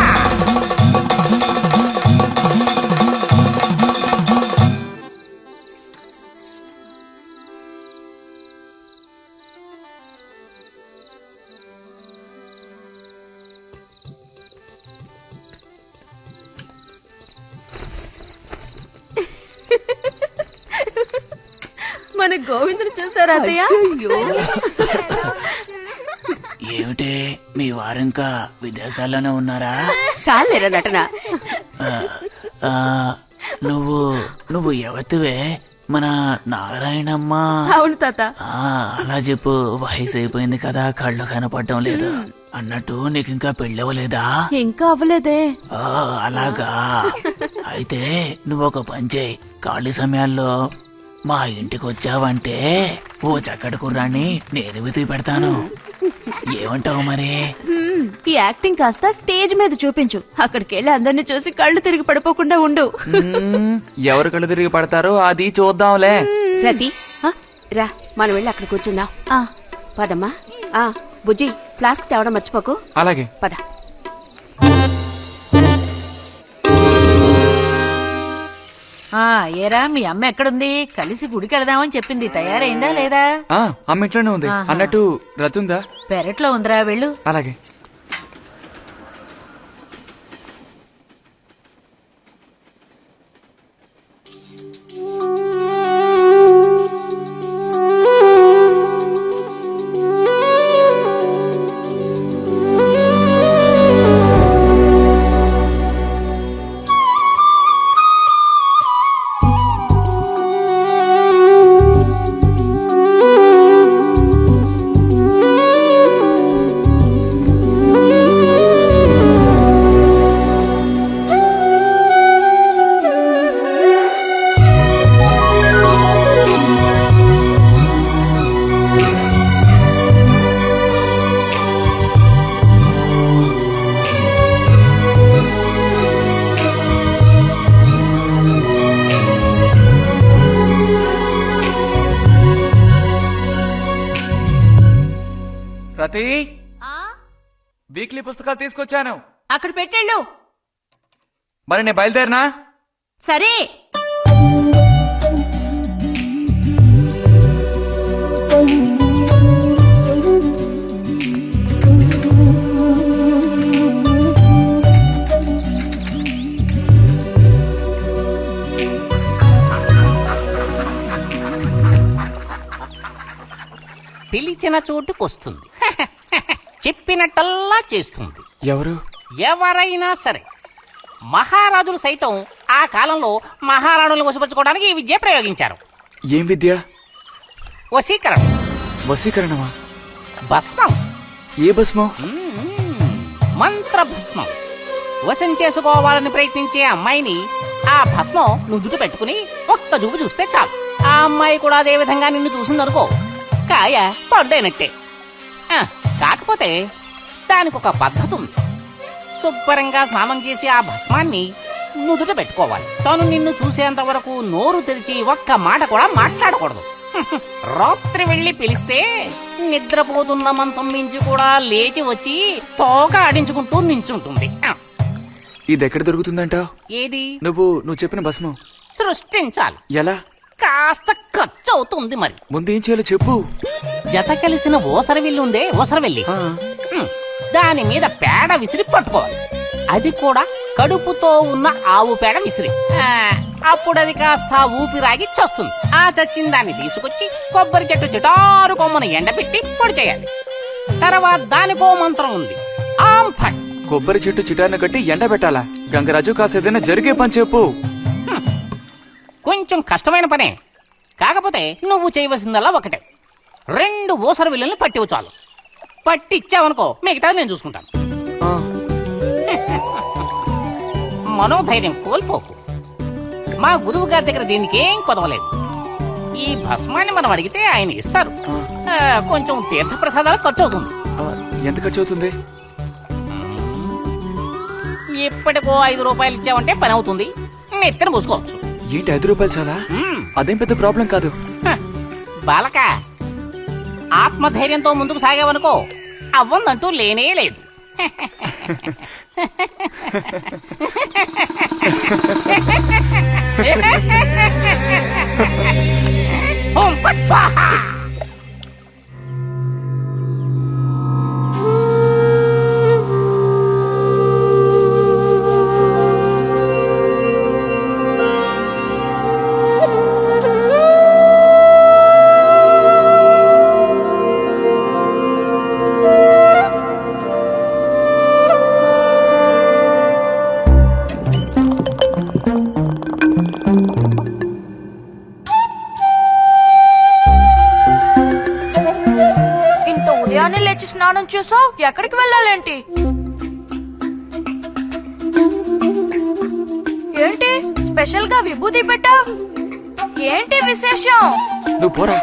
Speaker 2: మన గోవిందుని చూసారా అత్తయ్య?
Speaker 10: ఏమిటే మీ వారింకా విదేశాల్లోనే ఉన్నారా?
Speaker 4: చాలేరా నటన.
Speaker 10: నువ్వు ఎవతివే? మన నారాయణమ్మ?
Speaker 2: అవును తాత.
Speaker 10: అలా చెప్పు. వయసు అయిపోయింది కదా, కళ్ళు కనపడటం లేదు. అన్నట్టు నీకు ఇంకా పెళ్ళవలేదా?
Speaker 2: ఇంకా అవ్వలేదే.
Speaker 10: అలాగా. అయితే నువ్వు ఒక పని చేయి. ఖాళీ సమయాల్లో మా ఇంటికి వచ్చావంటే ఓ చక్కటి కుర్రాన్ని నేను వెతికి పెడతాను. ఏమంటావు మరి?
Speaker 2: ఈ యాక్టింగ్ కాస్త స్టేజ్ మీద చూపించు. అక్కడికి వెళ్ళి అందరిని చూసి కళ్ళు తిరిగి పడిపోకుండా ఉండు.
Speaker 1: ఎవరు కళ్ళు తిరిగి పడతారో అది చూద్దాంలే.
Speaker 4: రతి, రా మనం వెళ్ళి అక్కడ కూర్చుందాం. పదమ్మా. బుజ్జి, ఫ్లాస్క్ తేవడం మర్చిపోకు.
Speaker 1: అలాగే.
Speaker 4: పద.
Speaker 7: ఏరా మీ అమ్మ ఎక్కడుంది? కలిసి గుడికి వెళదామని చెప్పింది. తయారైందా లేదా?
Speaker 1: అమ్మ ఇంట్లోనే ఉంది. అన్నట్టు రతుందా?
Speaker 7: పెరట్లో ఉందిరా, వెళ్ళు.
Speaker 1: అలాగే. రతి, వీక్లీ పుస్తకాలు తీసుకొచ్చాను.
Speaker 2: అక్కడ పెట్టేళ్ళు.
Speaker 1: మరి నేను బయలుదేరినా?
Speaker 2: సరే.
Speaker 8: పిలిచిన చోటుకొస్తుంది. చెప్పినట్టల్లా చేస్తుంది.
Speaker 1: ఎవరు?
Speaker 8: ఎవరైనా సరే. మహారాజులు సైతం ఆ కాలంలో మహారాణులను వశపరచుకోవడానికి ఈ విద్య ప్రయోగించారు.
Speaker 1: ఏం విద్య?
Speaker 8: వశీకరణం.
Speaker 1: వశీకరణమా?
Speaker 8: భస్మం.
Speaker 1: ఏ భస్మం?
Speaker 8: మంత్ర భస్మం. వశం చేసుకోవాలని ప్రయత్నించే అమ్మాయిని ఆ భస్మం నుదుట పెట్టుకుని ఒక్క చూపు చూస్తే చాలు. ఆ అమ్మాయి కూడా అదే విధంగా నిన్ను చూసిందనుకో, కాయ పడ్డైనట్టే. కాకపోతే దానికి ఒక పద్ధతి ఉంది. శుభ్రంగా స్నానం చేసి ఆ భస్మాన్ని నుదుట పెట్టుకోవాలి. తను నిన్ను చూసేంత వరకు నోరు తెరిచి ఒక్క మాట కూడా మాట్లాడకూడదు. రాత్రి వెళ్ళి పిలిస్తే నిద్రపోతున్న మంచం నుంచి కూడా లేచి వచ్చి తోక ఆడించుకుంటూ నించుంటుంది.
Speaker 1: ఇది ఎక్కడ దొరుకుతుందంటావు?
Speaker 8: ఏది?
Speaker 1: నువ్వు చెప్పిన భస్మం
Speaker 8: సృష్టించాలి.
Speaker 1: ఎలా?
Speaker 8: కాస్త ఖర్చు అవుతుంది. మరి
Speaker 1: ముందు ఏం చేయాలో చెప్పు.
Speaker 8: జత కలిసిన ఓసరవిల్లు ఉందే, ఓసరవెల్లి, దాని మీద పేడ విసిరి పట్టుకోవాలి. అది కూడా కడుపుతో ఉన్న ఆవు పేడ విసిరి. అప్పుడు అది కాస్త ఊపిరాగి చస్తుంది. ఆ చచ్చిన దాన్ని తీసుకొచ్చి కొబ్బరి చెట్టు చిటారు కొమ్మను ఎండబెట్టి పొడి చేయాలి. తర్వాత దానికో మంత్రం ఉంది, ఆం ఫట్.
Speaker 1: కొబ్బరి చెట్టు చిటాన్ని కట్టి ఎండబెట్టాలా? గంగరాజు కాసేదైనా జరిగే పని చెప్పు.
Speaker 8: కొంచెం కష్టమైన పనే. కాకపోతే నువ్వు చేయవలసిందల్లా ఒకటే, 2 ఊసర విల్లుల్ని పట్టివు చాలు. పట్టిచ్చావనుకో మిగతాది నేను చూసుకుంటాను. మనోధైర్యం కోల్పోకు. మా గురువు గారి దగ్గర దీనికేం కొదవలేదు. ఈ భస్మాన్ని మనం అడిగితే ఆయన ఇస్తారు. కొంచెం తీర్థప్రసాదాలు ఖర్చు అవుతుంది.
Speaker 1: ఎంత ఖర్చు అవుతుంది?
Speaker 8: ఇప్పటికో 5 రూపాయలు ఇచ్చావంటే పని అవుతుంది. నెత్తిన పూసుకోవచ్చు.
Speaker 1: ఏంటి 5 రూపాయలు చాలా? అదేం పెద్ద ప్రాబ్లం కాదు.
Speaker 8: బాలక, ఆత్మధైర్యంతో ముందుకు సాగావనుకో అవ్వందంటూ లేనే లేదు. ఓం ఫట్ స్వాహా.
Speaker 2: ఉదయాన్నే లేచి స్నానం చేసావు, ఎక్కడికి వెళ్ళాలేంటి? ఏంటి స్పెషల్ గా విభూతి పెట్టావు? ఏంటి విశేషం?
Speaker 1: నువ్వు పోరా.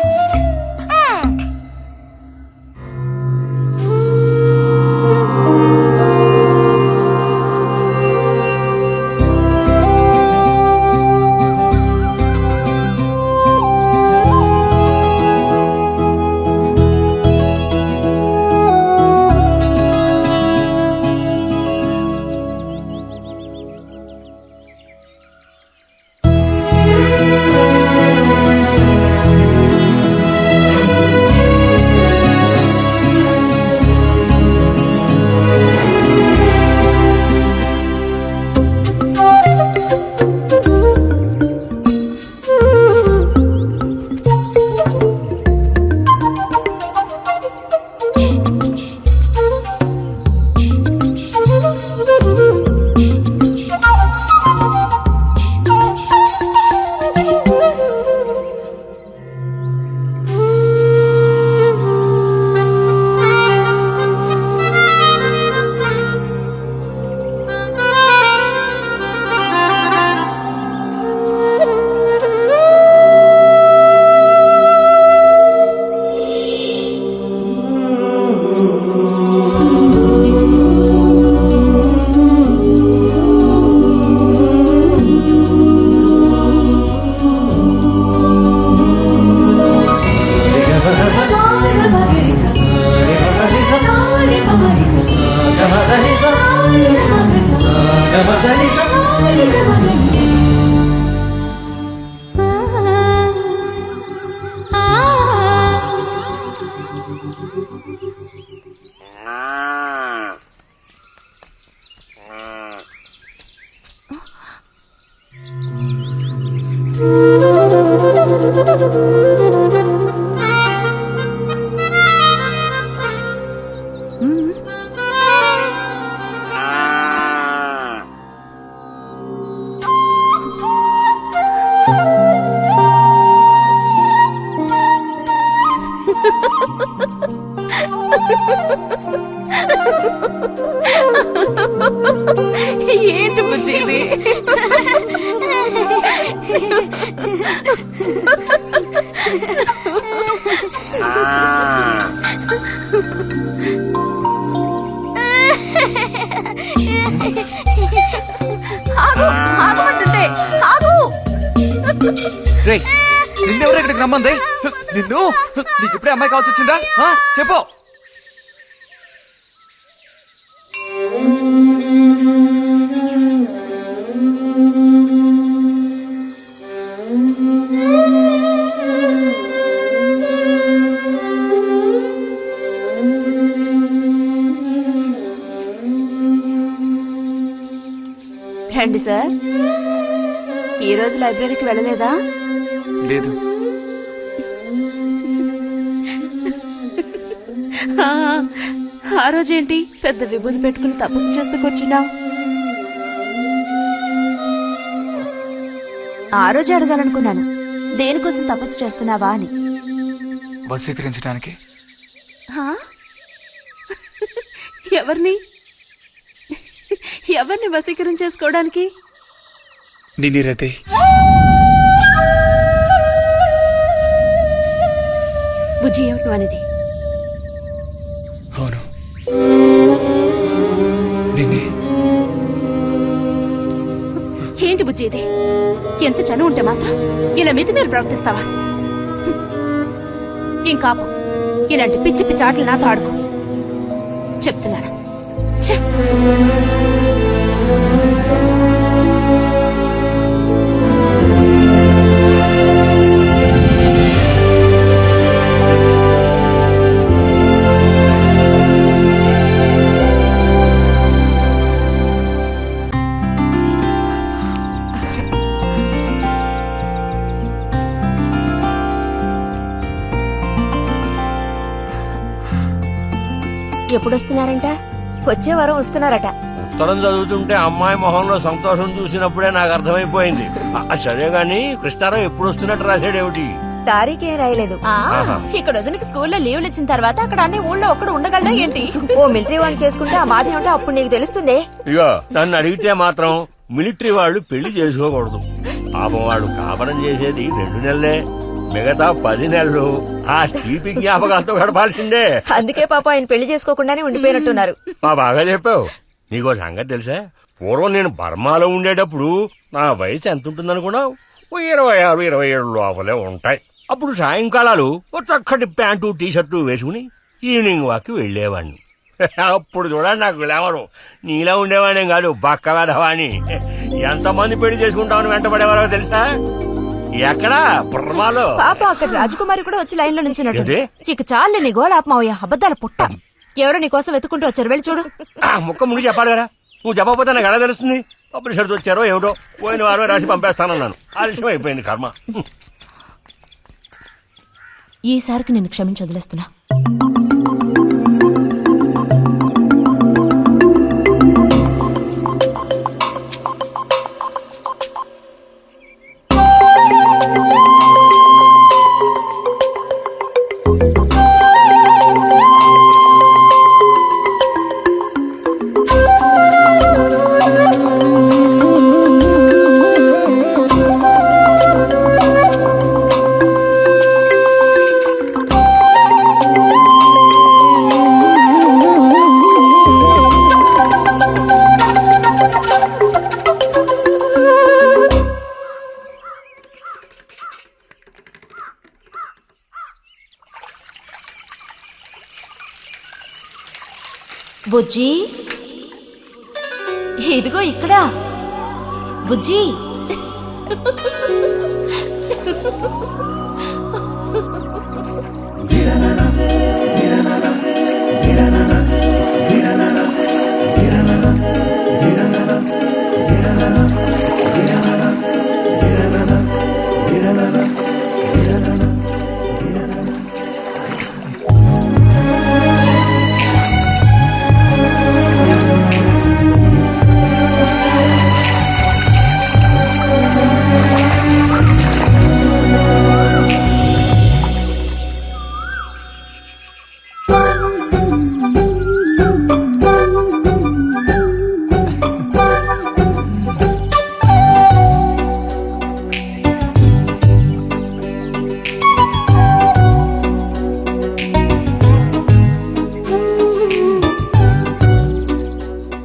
Speaker 2: ఆగు, ఆగమంటుంటే, ఆగు.
Speaker 1: రే నిన్నెవరు ఇక్కడికి రమ్మంది? నిన్ను నీకు ఇప్పుడే అమ్మాయి కావాల్సి వచ్చిందా? చెప్పు.
Speaker 2: రండి సార్. ఈ రోజు లైబ్రరీకి వెళ్ళలేదా?
Speaker 1: లేదు.
Speaker 2: ఆ రోజేంటి పెద్ద విభూతి పెట్టుకుని తపస్సు చేస్తూ కూర్చున్నావు? ఆ రోజు అడగాలనుకున్నాను, దేనికోసం తపస్సు చేస్తున్నావా అని.
Speaker 1: వశీకరించడానికి.
Speaker 2: ఎవరిని ఎవరిని వశీకరించేసుకోవడానికి?
Speaker 1: నిన్ను రతే.
Speaker 2: బుజ్జి ఏమిటి అనేది?
Speaker 1: అవును, నిన్నే.
Speaker 2: ఏంటి బుజ్జి ఇది? ఎంత చనువు ఉంటే మాత్రం ఇలా మితి మీరు ప్రవర్తిస్తావా? ఇంకాపు, ఇలాంటి పిచ్చి పిచ్చి ఆటలు నాతో ఆడుకో చెప్తున్నాను. ఛే!
Speaker 4: ఎప్పుడొస్తున్నారంట?
Speaker 3: వచ్చే వారం వస్తున్నారట.
Speaker 6: ఉత్తరం చదువుతుంటే అమ్మాయి మొహంలో సంతోషం చూసినప్పుడే నాకు అర్థమైపోయింది. సరే గాని కృష్ణారావు ఎప్పుడు వస్తున్నట్టు రాశాడేమిటి?
Speaker 3: తారీఖేం రాయలేదు.
Speaker 2: ఇక్కడ వదినకి స్కూల్లో లీవ్లు ఇచ్చిన తర్వాత అక్కడ అన్ని ఊళ్ళో ఒక్కడు ఉండగలడా ఏంటి?
Speaker 3: ఓ మిలిటరీ వాళ్ళు చేసుకుంటే ఆ బాధ ఏమిటో అప్పుడు నీకు తెలుస్తుంది.
Speaker 6: ఇగో నన్ను అడిగితే మాత్రం మిలిటరీ వాళ్ళు పెళ్లి చేసుకోకూడదు. పాపం వాడు కాపరం చేసేది 2 నెలలే, మిగతా 10 నెలలు ఆ తీపి జ్ఞాపకాలతో గడపాల్సిందే.
Speaker 3: అందుకే పాప ఆయన పెళ్లి చేసుకోకుండానే ఉండిపోయినట్టున్నారు.
Speaker 6: బాగా చెప్పావు. నీకో సంగతి తెలుసా? పూర్వం నేను బర్మాలో ఉండేటప్పుడు నా వయసు ఎంత ఉంటుందనుకున్నావు? 26, 27 లోపలే ఉంటాయి. అప్పుడు సాయంకాలాలు ఒక చక్కటి ప్యాంటు టీషర్టు వేసుకుని ఈవినింగ్ వాక్ వెళ్లేవాడిని. అప్పుడు చూడండి నాకు గ్లామరు. నీలా ఉండేవాడిని కాదు, బక్క వెధవాని. ఎంతమంది పెళ్లి చేసుకుంటామని వెంటబడేవారో తెలుసా? ఎక్కడా? బర్మాలో.
Speaker 2: పాప అక్కడ రాజకుమారి కూడా వచ్చి లైన్ లో నుంచినట్టు.
Speaker 6: ఏంటి?
Speaker 2: ఇక చాలు నీ గోళ ఆత్మయ్యా, అబద్ధాల పుట్ట. ఎవరో నీ కోసం వెతుకుంటూ వచ్చారు, వెళ్ళి చూడు.
Speaker 6: ముక్క ముందు చెప్పాలి కదా, నువ్వు చెప్పకపోతే నాకు ఎలా తెలుస్తుంది? అప్పుడు సరిది వచ్చారో ఏమిటో, పోయిన వారమే రాసి పంపేస్తానన్నాను. ఆలస్యం అయిపోయింది కర్మ.
Speaker 2: ఈసారికి నేను క్షమించి వదిలేస్తున్నా. బుజ్జి, ఇదిగో ఇక్కడ. బుజ్జి,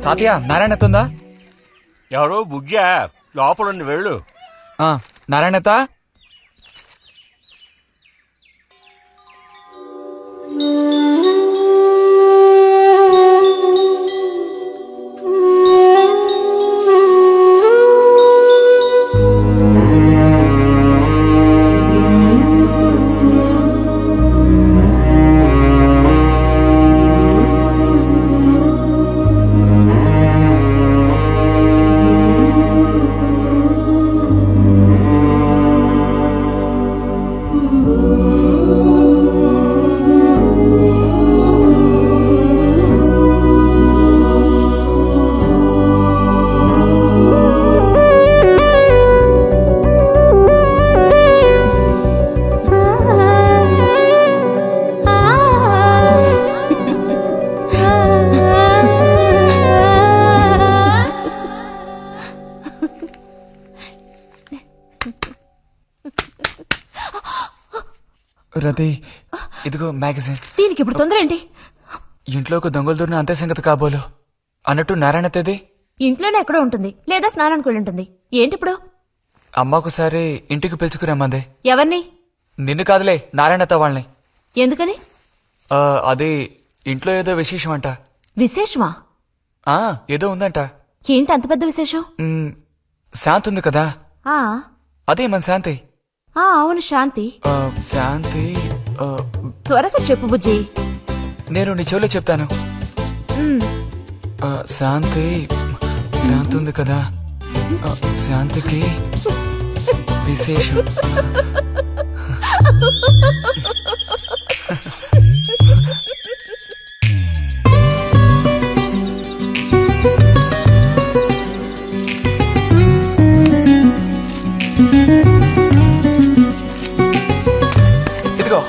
Speaker 1: తాతయ్య నారాయణతుందా?
Speaker 6: ఎవరో బుజ్జా లోపలుండి వెళ్ళు.
Speaker 1: నారాయణత. రతి, ఇదిగో మ్యాగజైన్.
Speaker 2: దీనికి ఇప్పుడు తొందర ఏంటి?
Speaker 1: ఇంట్లో ఒక దొంగలు దూరిన అంతే సంగతి కాబోలు. అన్నట్టు నారాయణతేది?
Speaker 2: ఇంట్లోనే ఎక్కడో ఉంటుంది, లేదా స్నానానికి వెళ్ళి ఉంటుంది. ఏంటిప్పుడు?
Speaker 1: అమ్మ ఒకసారి ఇంటికి పిలుచుకురమ్మంది.
Speaker 2: ఎవరిని?
Speaker 1: నిన్ను కాదులే, నారాయణత వాళ్ళని.
Speaker 2: ఎందుకని?
Speaker 1: అది ఇంట్లో ఏదో విశేషం అంట.
Speaker 2: విశేషమా?
Speaker 1: ఏదో ఉందంట.
Speaker 2: ఏంటి అంత పెద్ద విశేషం?
Speaker 1: శాంతి ఉంది కదా,
Speaker 2: ఆ
Speaker 1: అదే మన శాంతి.
Speaker 2: అవును, శాంతి.
Speaker 1: శాంతి
Speaker 2: త్వరగా చెప్పు బుజ్జి.
Speaker 1: నేను నీ చెవిలో చెప్తాను. శాంతి ఉంది కదా, శాంతికి విశేషం. ఇదిగో.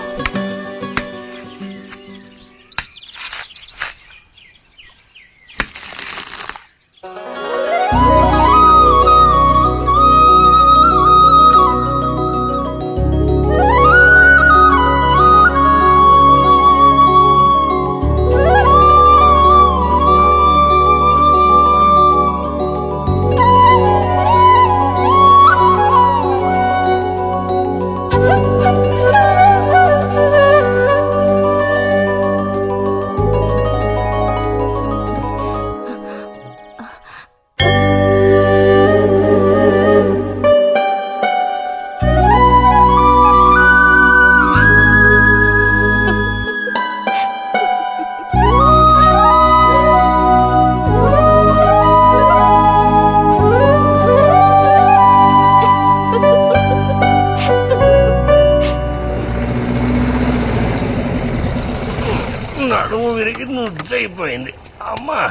Speaker 6: నడుము విరిగి నుజ్జైపోయింది అమ్మా.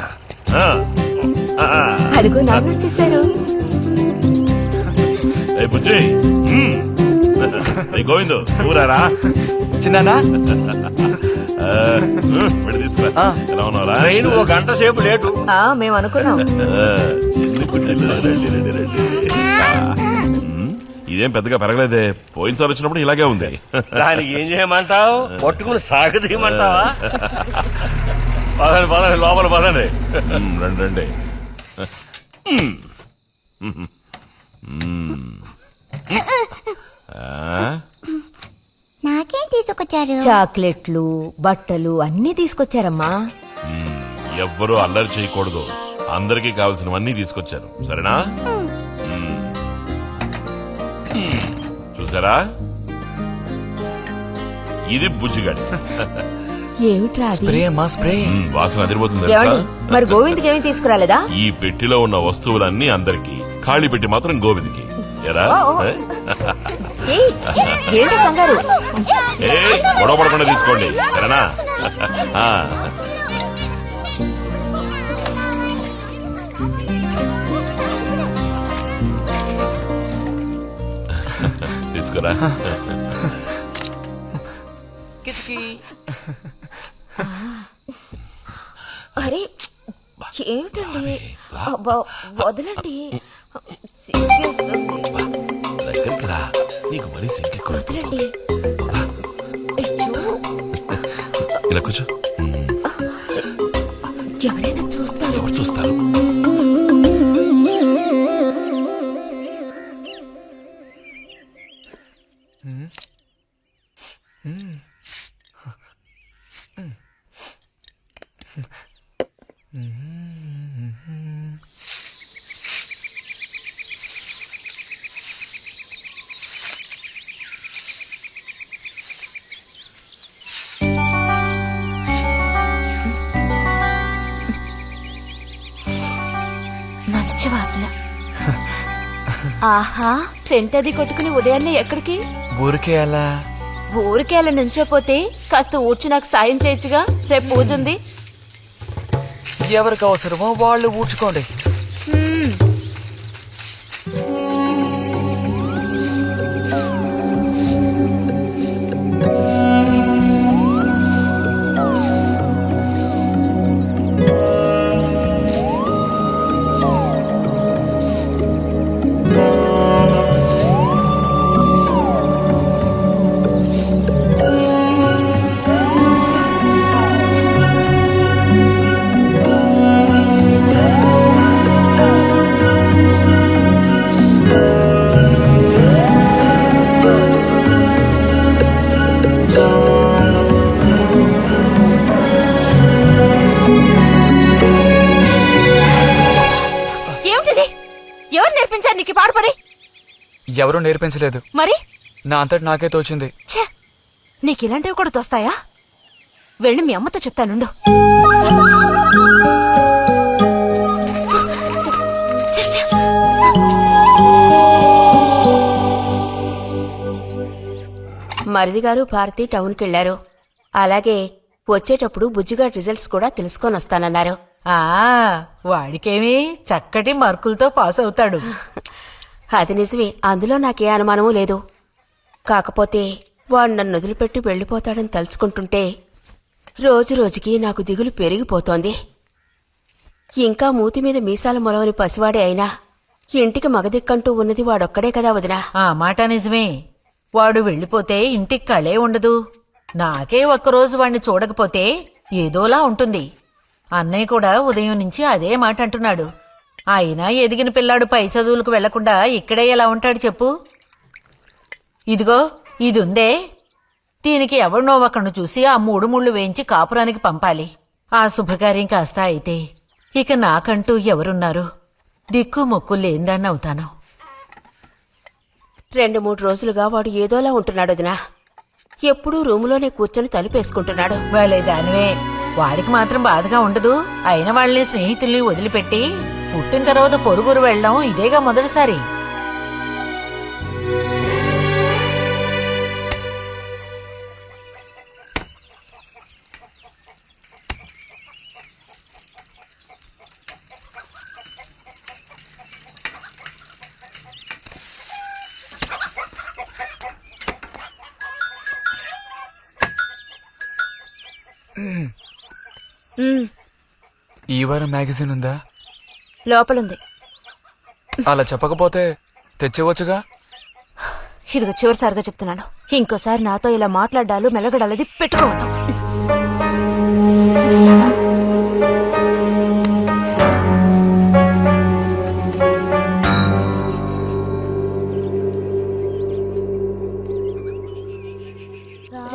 Speaker 3: అదిగో నాన్న వచ్చేసారు.
Speaker 11: గోవిందు ఊరారా
Speaker 1: చిన్నానా?
Speaker 11: ఎలా ఉన్నారా?
Speaker 6: ట్రైన్ ఓ గంట సేపు లేటు.
Speaker 3: మేము అనుకున్నాం.
Speaker 11: ఇదేం పెద్దగా పెరగలేదే, పోయినసారి వచ్చినప్పుడు ఇలాగే ఉంది.
Speaker 6: దానికి ఏం చేయమంటావు? పట్టుకుని సాగదీయమంటావా? పదండి పదండి, లోపల పదండి.
Speaker 11: రండి రండి.
Speaker 5: నాకేం తీసుకొచ్చారు?
Speaker 3: చాక్లెట్లు, బట్టలు అన్నీ తీసుకొచ్చారమ్మా.
Speaker 11: ఎవ్వరూ అల్లరి చేయకూడదు, అందరికీ కావలసినవన్నీ తీసుకొచ్చాను, సరేనా? చూసారా, ఇది బుజ్జిగాడి.
Speaker 3: ఏమిట్రా అది?
Speaker 1: స్ప్రే అమ్మా, స్ప్రే.
Speaker 11: వాసన అదిరిపోతుంది తెలుసా?
Speaker 3: ఏమండి, మరి గోవింద్కి ఏమీ తీసుకురాలేదా?
Speaker 11: ఈ పెట్టిలో ఉన్న వస్తువులన్నీ అందరికి, ఖాళీ పెట్టి మాత్రం గోవింద్కి. ఎరా
Speaker 3: ఏంటి కంగారు?
Speaker 11: గొడవ పడకుండా తీసుకోండి, సరేనా? తీసుకురా.
Speaker 3: అరే ఏమిటండి, వదలండి.
Speaker 11: దగ్గరికి రా, నీకు మరీ సింకెక్కువ.
Speaker 3: వదలండి.
Speaker 11: ఇలా కూర్చో.
Speaker 3: ఎవరైనా చూస్తారు.
Speaker 11: ఎవరు చూస్తారు?
Speaker 2: మంచి వాసన. ఆహా, సెంట్ అది కొట్టుకుని ఉదయాన్నే ఎక్కడికి?
Speaker 1: ఊరికే అలా.
Speaker 2: ఊరికే అలా నుంచోపోతే కాస్త ఊడ్చి నాకు సాయం చేయొచ్చుగా, రేపు పూజ ఉంది.
Speaker 1: ఎవరికి అవసరమో వాళ్ళు ఊడ్చుకోండి. ఎవరూ నేర్పించలేదు,
Speaker 2: మరి
Speaker 1: నా అంతటి నాకే తోచింది.
Speaker 2: ఛే, నీకిలాంటివి కూడా తోస్తాయా? వెళ్ళి మీ అమ్మతో చెప్తానుండు.
Speaker 4: మరిది గారు భారతి టౌన్కి వెళ్లారు. అలాగే వచ్చేటప్పుడు బుజ్జిగా రిజల్ట్స్ కూడా తెలుసుకొని వస్తానన్నారు.
Speaker 7: వాడికేమి చక్కటి మార్కులతో పాస్ అవుతాడు.
Speaker 4: అది నిజమే, అందులో నాకే అనుమానమూ లేదు. కాకపోతే వాడు నన్ను వదిలిపెట్టి వెళ్లిపోతాడని తలుచుకుంటుంటే రోజు రోజుకి నాకు దిగులు పెరిగిపోతోంది. ఇంకా మూతి మీద మీసాల మొలవని పసివాడే అయినా ఇంటికి మగదిక్కంటూ ఉన్నది వాడొక్కడే కదా వదినా.
Speaker 7: ఆ మాట నిజమే. వాడు వెళ్లిపోతే ఇంటికి కళే ఉండదు. నాకే ఒక్కరోజు వాణ్ణి చూడకపోతే ఏదోలా ఉంటుంది. అన్నయ్య కూడా ఉదయం నుంచి అదే మాట అంటున్నాడు. అయినా ఎదిగిన పిల్లాడు పై చదువులకు వెళ్లకుండా ఇక్కడే ఎలా ఉంటాడు చెప్పు? ఇదిగో ఇదుందే, దీనికి ఎవరినో ఒకరిని చూసి ఆ 3 ముళ్ళు వేయించి కాపురానికి పంపాలి. ఆ శుభకార్యం కాస్త అయితే ఇక నాకంటూ ఎవరున్నారు? దిక్కు మొక్కు లేందాన్ని అవుతాను.
Speaker 4: 2-3 రోజులుగా వాడు ఏదోలా ఉంటున్నాడు వదినా. ఎప్పుడూ రూములోనే కూర్చొని తలుపేసుకుంటున్నాడు.
Speaker 7: వాళ్ళే దానివే, వాడికి మాత్రం బాధగా ఉండదు. అయిన వాళ్ళని స్నేహితుల్ని వదిలిపెట్టి పుట్టిన తర్వాత పొరుగురు వెళ్ళడం ఇదేగా మొదటిసారి.
Speaker 1: ఈ వారం మ్యాగజైన్ ఉందా?
Speaker 2: లోపలుంది.
Speaker 1: అలా చెప్పకపోతే తెచ్చేవచ్చుగా.
Speaker 2: ఇదిగో చివరిసారిగా చెప్తున్నాను, ఇంకోసారి నాతో ఇలా మాట్లాడాలు మెలగడాలది పెట్టుకోవద్దు.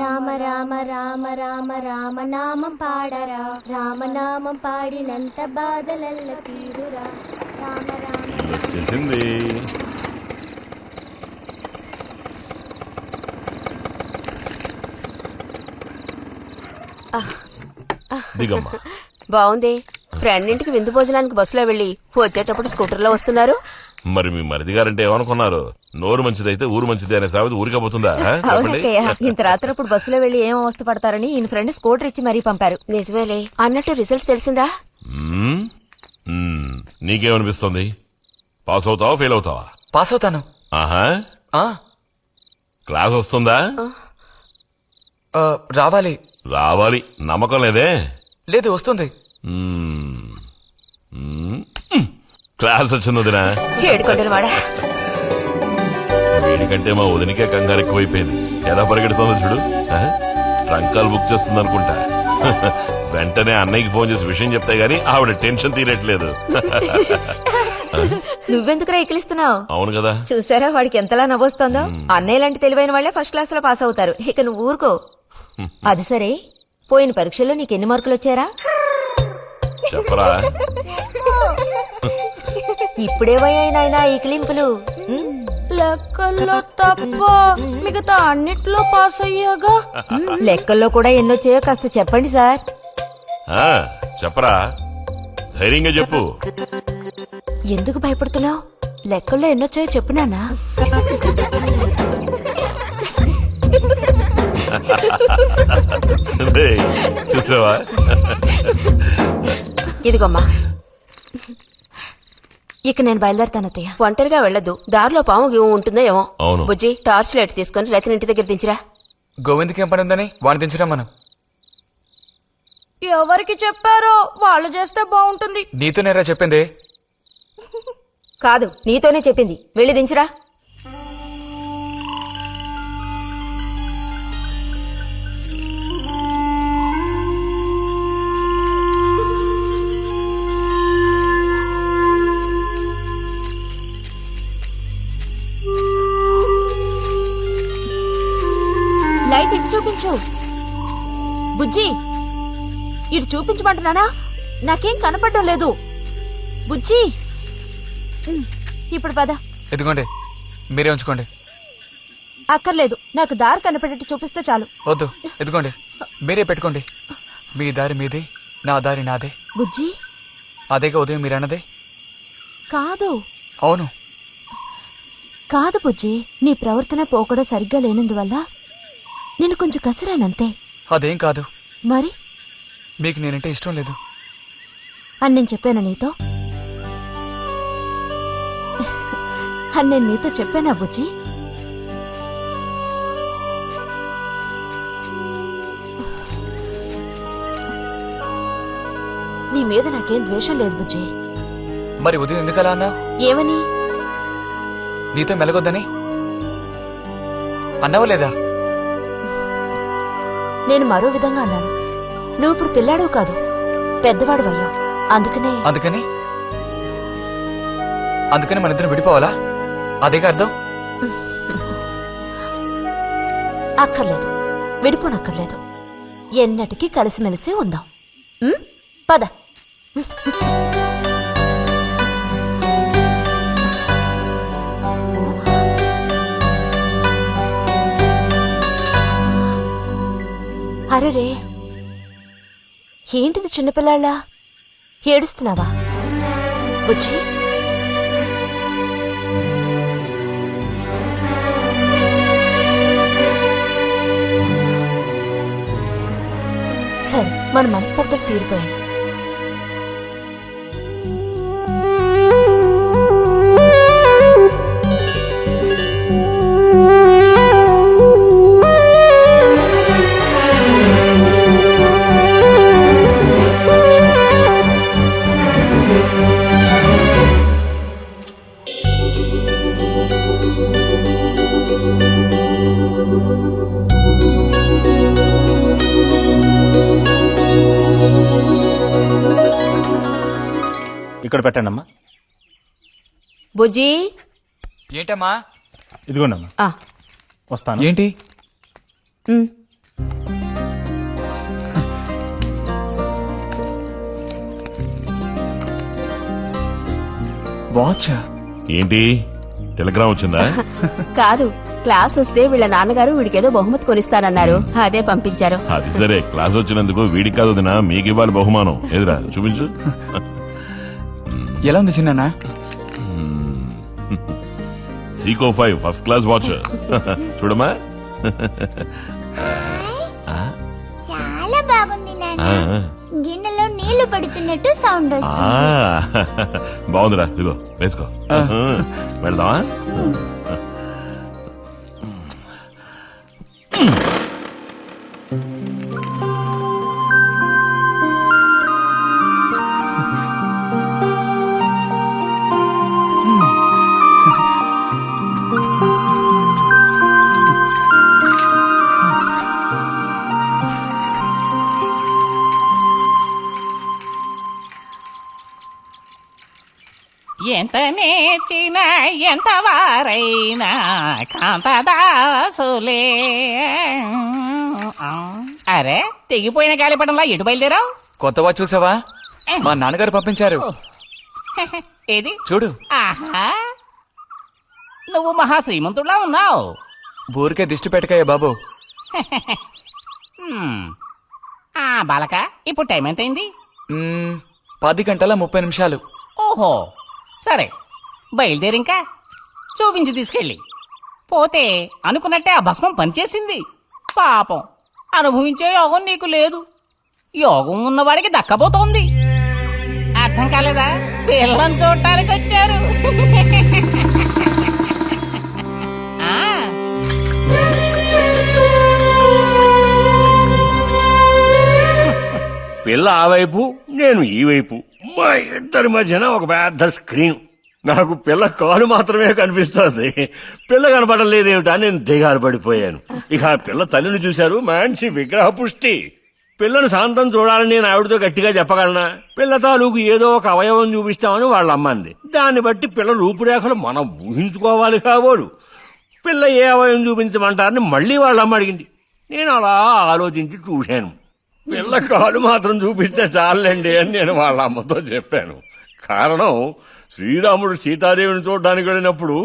Speaker 5: రామ రామ రామ రామ రామ నామం పాడరా, రామనామం పాడినంత బాధలల్ల తీరురా. రామ రామ
Speaker 11: చేసింది. దిగమ్మా.
Speaker 4: బావుంది. ఫ్రెండ్ ఇంటికి విందు భోజనానికి బస్సులో వెళ్లి వచ్చేటప్పుడు స్కూటర్లో వస్తున్నారు.
Speaker 11: మరి మీ మరిది గారంటే ఏమనుకున్నారు? నోరు మంచిదైతే ఊరు మంచిది అనే సామెత ఊరికపోతుందా? చెప్పండి.
Speaker 2: ఇంత రాత్రప్పుడు బస్సులో వెళ్లి ఏం అవస్థ పడతారని ఈయన ఫ్రెండ్ స్కూటర్ ఇచ్చి మరీ పంపారు.
Speaker 4: నిజమేలే. అన్నట్టు రిజల్ట్ తెలిసిందా?
Speaker 11: నీకేమనిపిస్తుంది? పాస్ అవుతావా ఫెయిల్ అవుతావా?
Speaker 1: పాస్ అవుతాను.
Speaker 11: ఆహా,
Speaker 1: ఆ,
Speaker 11: క్లాస్ వస్తుందా?
Speaker 1: రావాలి.
Speaker 11: రావాలి. నమ్మకం లేదే?
Speaker 1: లేదు, వస్తుంది.
Speaker 11: క్లాస్ వచ్చింది వదినా.
Speaker 4: ఏడుకొండలవాడా,
Speaker 11: వీడికంటే మా వదినికే కంగారు ఎక్కువైపోయింది. ఎలా పరిగెడుతుందో చూడు. ట్రంకాలు బుక్ చేస్తుంది అనుకుంటా. వెంటనే అన్నయ్యకి ఫోన్ చేసి విషయం చెప్తే గానీ ఆవిడ టెన్షన్ తీరట్లేదు.
Speaker 3: నువ్వెందుకు ఎక్కిలిస్తున్నావు?
Speaker 11: అవును కదా,
Speaker 3: చూసారా వాడికి ఎంతలా నవ్వొస్తోందో. అన్నయ్య లాంటి తెలివైన వాళ్లే ఫస్ట్ క్లాస్ లో పాస్ అవుతారు. ఇక నువ్వు ఊరుకో. అది సరే, పోయిన పరీక్షల్లో నీకెన్ని మార్కులు వచ్చారా?
Speaker 11: చెప్పరా.
Speaker 3: ఇప్పుడేవయ్యాయి నాయనా ఈ క్లింపులు?
Speaker 5: లెక్కల్లో తప్ప మిగతా అన్నిట్లో పాస్ అయ్యాగా.
Speaker 3: లెక్కల్లో కూడా ఎన్నొచ్చాయో కాస్త చెప్పండి సార్.
Speaker 11: చెప్పరా, ధైర్యంగా చెప్పు.
Speaker 2: ఎందుకు భయపడుతున్నావు? లెక్కల్లో ఎన్నొచ్చాయో చెప్పు నాన్నా.
Speaker 11: చూసావా?
Speaker 4: ఇదిగోమ్మా.
Speaker 2: ఇక నేను బయలుదేరుతాను అత్తయ్య.
Speaker 4: ఒంటరిగా వెళ్ళదు, దారిలో పాము గీము ఉంటుందో ఏమో.
Speaker 11: అవును.
Speaker 4: బుజ్జి, టార్చ్ లైట్ తీసుకుని రతిని ఇంటి దగ్గర దించిరా.
Speaker 1: గోవింద్కి ఏం పని ఉందని వాడిని దించరా మనం?
Speaker 5: ఎవరికి చెప్పారో వాళ్ళు చేస్తే బాగుంటుంది.
Speaker 1: నీతో నేరా చెప్పింది?
Speaker 3: కాదు, నీతోనే చెప్పింది. వెళ్ళి దించురా.
Speaker 2: లైట్ ఇటు చూపించు. బుజ్జి, ఇటు చూపించమంటున్నానా? నాకేం కనపడడం లేదు. బుజ్జి, ఇప్పుడు పద.
Speaker 1: ఎదుగోండి, మీరే ఉంచుకోండి.
Speaker 2: అక్కర్లేదు, నాకు దారి కనపడేట్టు చూపిస్తే చాలు.
Speaker 1: వద్దు, ఎదుగోండి, మీరే పెట్టుకోండి. మీ దారి మీదే, నా దారి నాదే.
Speaker 2: బుజ్జి,
Speaker 1: అదేగా ఉదయం మీరన్నదే.
Speaker 2: కాదు.
Speaker 1: అవును.
Speaker 2: కాదు బుజ్జి, నీ ప్రవర్తన పోకడ సరిగ్గా లేనందువల్ల నేను కొంచెం కసిరానంతే.
Speaker 1: అదేం కాదు.
Speaker 2: మరి
Speaker 1: మీకు నేనంటే ఇష్టం లేదు
Speaker 2: అని నేను చెప్పాను నీతో? అని నేను నీతో చెప్పానా బుజ్జి? నీ మీద నాకేం ద్వేషం లేదు బుజ్జి.
Speaker 1: మరి ఉదయం ఎందుకలా అన్నా?
Speaker 2: ఏమని?
Speaker 1: నీతో మెలగొద్దని అన్నావా లేదా?
Speaker 2: నేను మరో విధంగా అన్నాను. నువ్వు ఇప్పుడు పిల్లాడు కాదు, పెద్దవాడు అయ్యావు. అందుకనే
Speaker 1: అందుకని మన ఇద్దరం విడిపోవాలా? అదేగా అర్థం?
Speaker 2: అక్కర్లేదు, విడిపోనక్కర్లేదు. ఎన్నటికీ కలిసిమెలిసి ఉందాం. పద. అరే, ఏంటిది చిన్నపిల్లాళ్ళ ఏడుస్తున్నావా బుజ్జి? సరే, మన మనస్పర్ధలు తీరిపోయాయి.
Speaker 12: ఇక్కడ పెట్టండి అమ్మా.
Speaker 3: బుజ్జి,
Speaker 1: ఏంటమ్మా?
Speaker 12: ఇదిగోండి అమ్మా. వస్తాను.
Speaker 1: ఏంటి? వాచ్?
Speaker 11: ఏంటి, టెలిగ్రామ్ వచ్చిందా?
Speaker 4: కాదు, క్లాస్ వస్తే వీళ్ళ నాన్నగారు వీడికేదో బహుమతి కొనిస్తానన్నారు, అదే పంపించారు.
Speaker 11: అది సరే, క్లాస్ వచ్చినందుకు వీడికి కాదు వదినా, మీకు ఇవ్వాలి బహుమానం. ఎదురా చూపించు.
Speaker 1: ఎలా ఉంది చిన్న?
Speaker 11: Seeko 5 first class watch. చూడమ్మా.
Speaker 5: చాలా బాగుంది నాన్న. గిన్నెలో నీళ్లు పడుతున్నట్టు సౌండ్ వస్తుంది.
Speaker 11: బాగుందిరా, ఇదిగో వేసుకో. వెళ్దామా?
Speaker 8: ఎంత నేర్చిన ఎంత వారైనా కాంతదాసులే. అరే తెగిపోయిన గాలిపటంలా ఎటు బయలుదేరావు?
Speaker 1: కొత్తవా చూసావా? మా నాన్నగారు పంపించారు.
Speaker 8: ఏది
Speaker 1: చూడు.
Speaker 8: ఆహా, నువ్వు మహాశ్రీమంతుడులా ఉన్నావు.
Speaker 1: ఊరికే దిష్టి పెట్టకాయ బాబు.
Speaker 8: బాలక, ఇప్పుడు టైం ఎంతైంది?
Speaker 1: 10:30
Speaker 8: ఓహో, సరే బయలుదేరింకా. చూపించి తీసుకెళ్ళి. పోతే అనుకున్నట్టే ఆ భస్మం పనిచేసింది. పాపం, అనుభవించే యోగం నీకు లేదు. యోగం ఉన్నవాడికి దక్కబోతోంది. అర్థం కాలేదా? పిల్లని చూడటానికి వచ్చారు.
Speaker 6: పిల్ల ఆ వైపు, నేను ఈ వైపు, మా ఇద్దరి మధ్యన ఒక పెద్ద స్క్రీన్. నాకు పిల్ల కాలు మాత్రమే కనిపిస్తోంది. పిల్ల కనపడడం లేదేమిటా నేను దిగాలు పడిపోయాను. ఇక ఆ పిల్ల తల్లిని చూశారు, మంచి విగ్రహ పుష్టి. పిల్లని శాంతం చూడాలని నేను ఆవిడతో గట్టిగా చెప్పగలనా? పిల్ల తాలూకు ఏదో ఒక అవయవం చూపిస్తామని వాళ్ళ అమ్మంది. దాన్ని బట్టి పిల్ల రూపురేఖలు మనం ఊహించుకోవాలి కాబోలు. పిల్ల ఏ అవయవం చూపించమంటారని మళ్ళీ వాళ్ళ అమ్మ అడిగింది. నేను అలా ఆలోచించి చూశాను. పిల్ల కాలు మాత్రం చూపిస్తే చాలండి అని నేను వాళ్ళ అమ్మతో చెప్పాను. కారణం, శ్రీరాముడు సీతాదేవిని చూడడానికి వెళ్ళినప్పుడు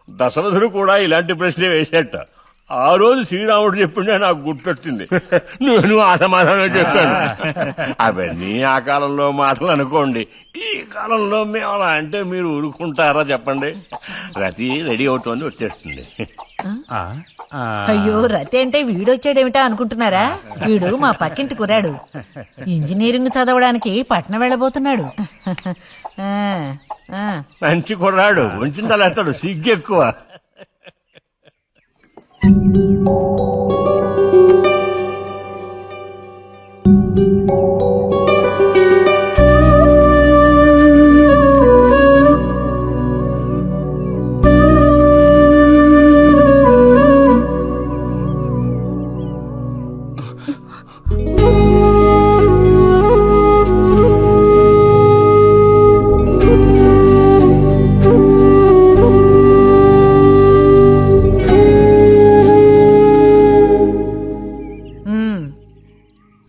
Speaker 6: దశరథుడు కూడా ఇలాంటి ప్రశ్న వేసేట. ఆ రోజు శ్రీరాముడు చెప్పిండే నాకు గుర్తొచ్చింది. నేను ఆ సమాధానం చెప్పాను. అవన్నీ ఆ కాలంలో మాటలు అనుకోండి. ఈ కాలంలో మేము అలా అంటే మీరు ఊరుకుంటారా చెప్పండి? రతి రెడీ అవుతోంది, వచ్చేస్తుంది.
Speaker 7: అయ్యో, రతి అంటే వీడొచ్చాడేమిటా అనుకుంటున్నారా? వీడు మా పక్కింటి కుర్రాడు. ఇంజనీరింగ్ చదవడానికి పట్నం వెళ్ళబోతున్నాడు.
Speaker 6: మంచి కుర్రాడు, ఉంచిన లేస్తాడు, సిగ్గు ఎక్కువ.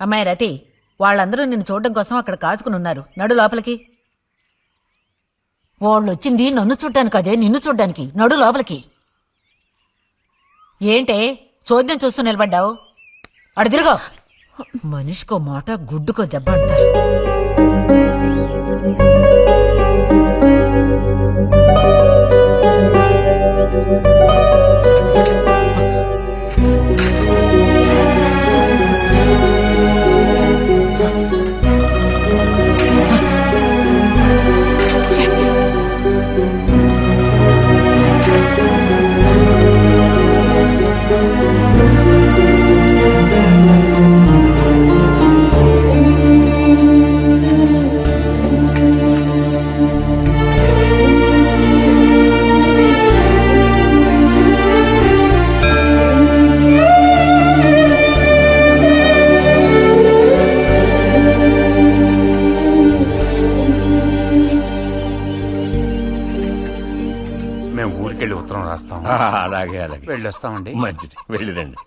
Speaker 7: అమ్మాయి రతి, వాళ్ళందరూ నిన్ను చూడడం కోసం అక్కడ కాచుకుని ఉన్నారు. నడు లోపలికి. వాళ్ళు వచ్చింది నన్ను చూడ్డానికి అదే, నిన్ను చూడ్డానికి. నడు లోపలికి. ఏంటే చోద్యం చూస్తూ నిలబడ్డావు? అడు తిరుగో. మనిషికో మాట, గుడ్డుకో దెబ్బ అంటారు.
Speaker 6: అలాగే అలాగే,
Speaker 9: వెళ్ళొస్తామండి.
Speaker 6: మంచిది, వెళ్ళిరండి.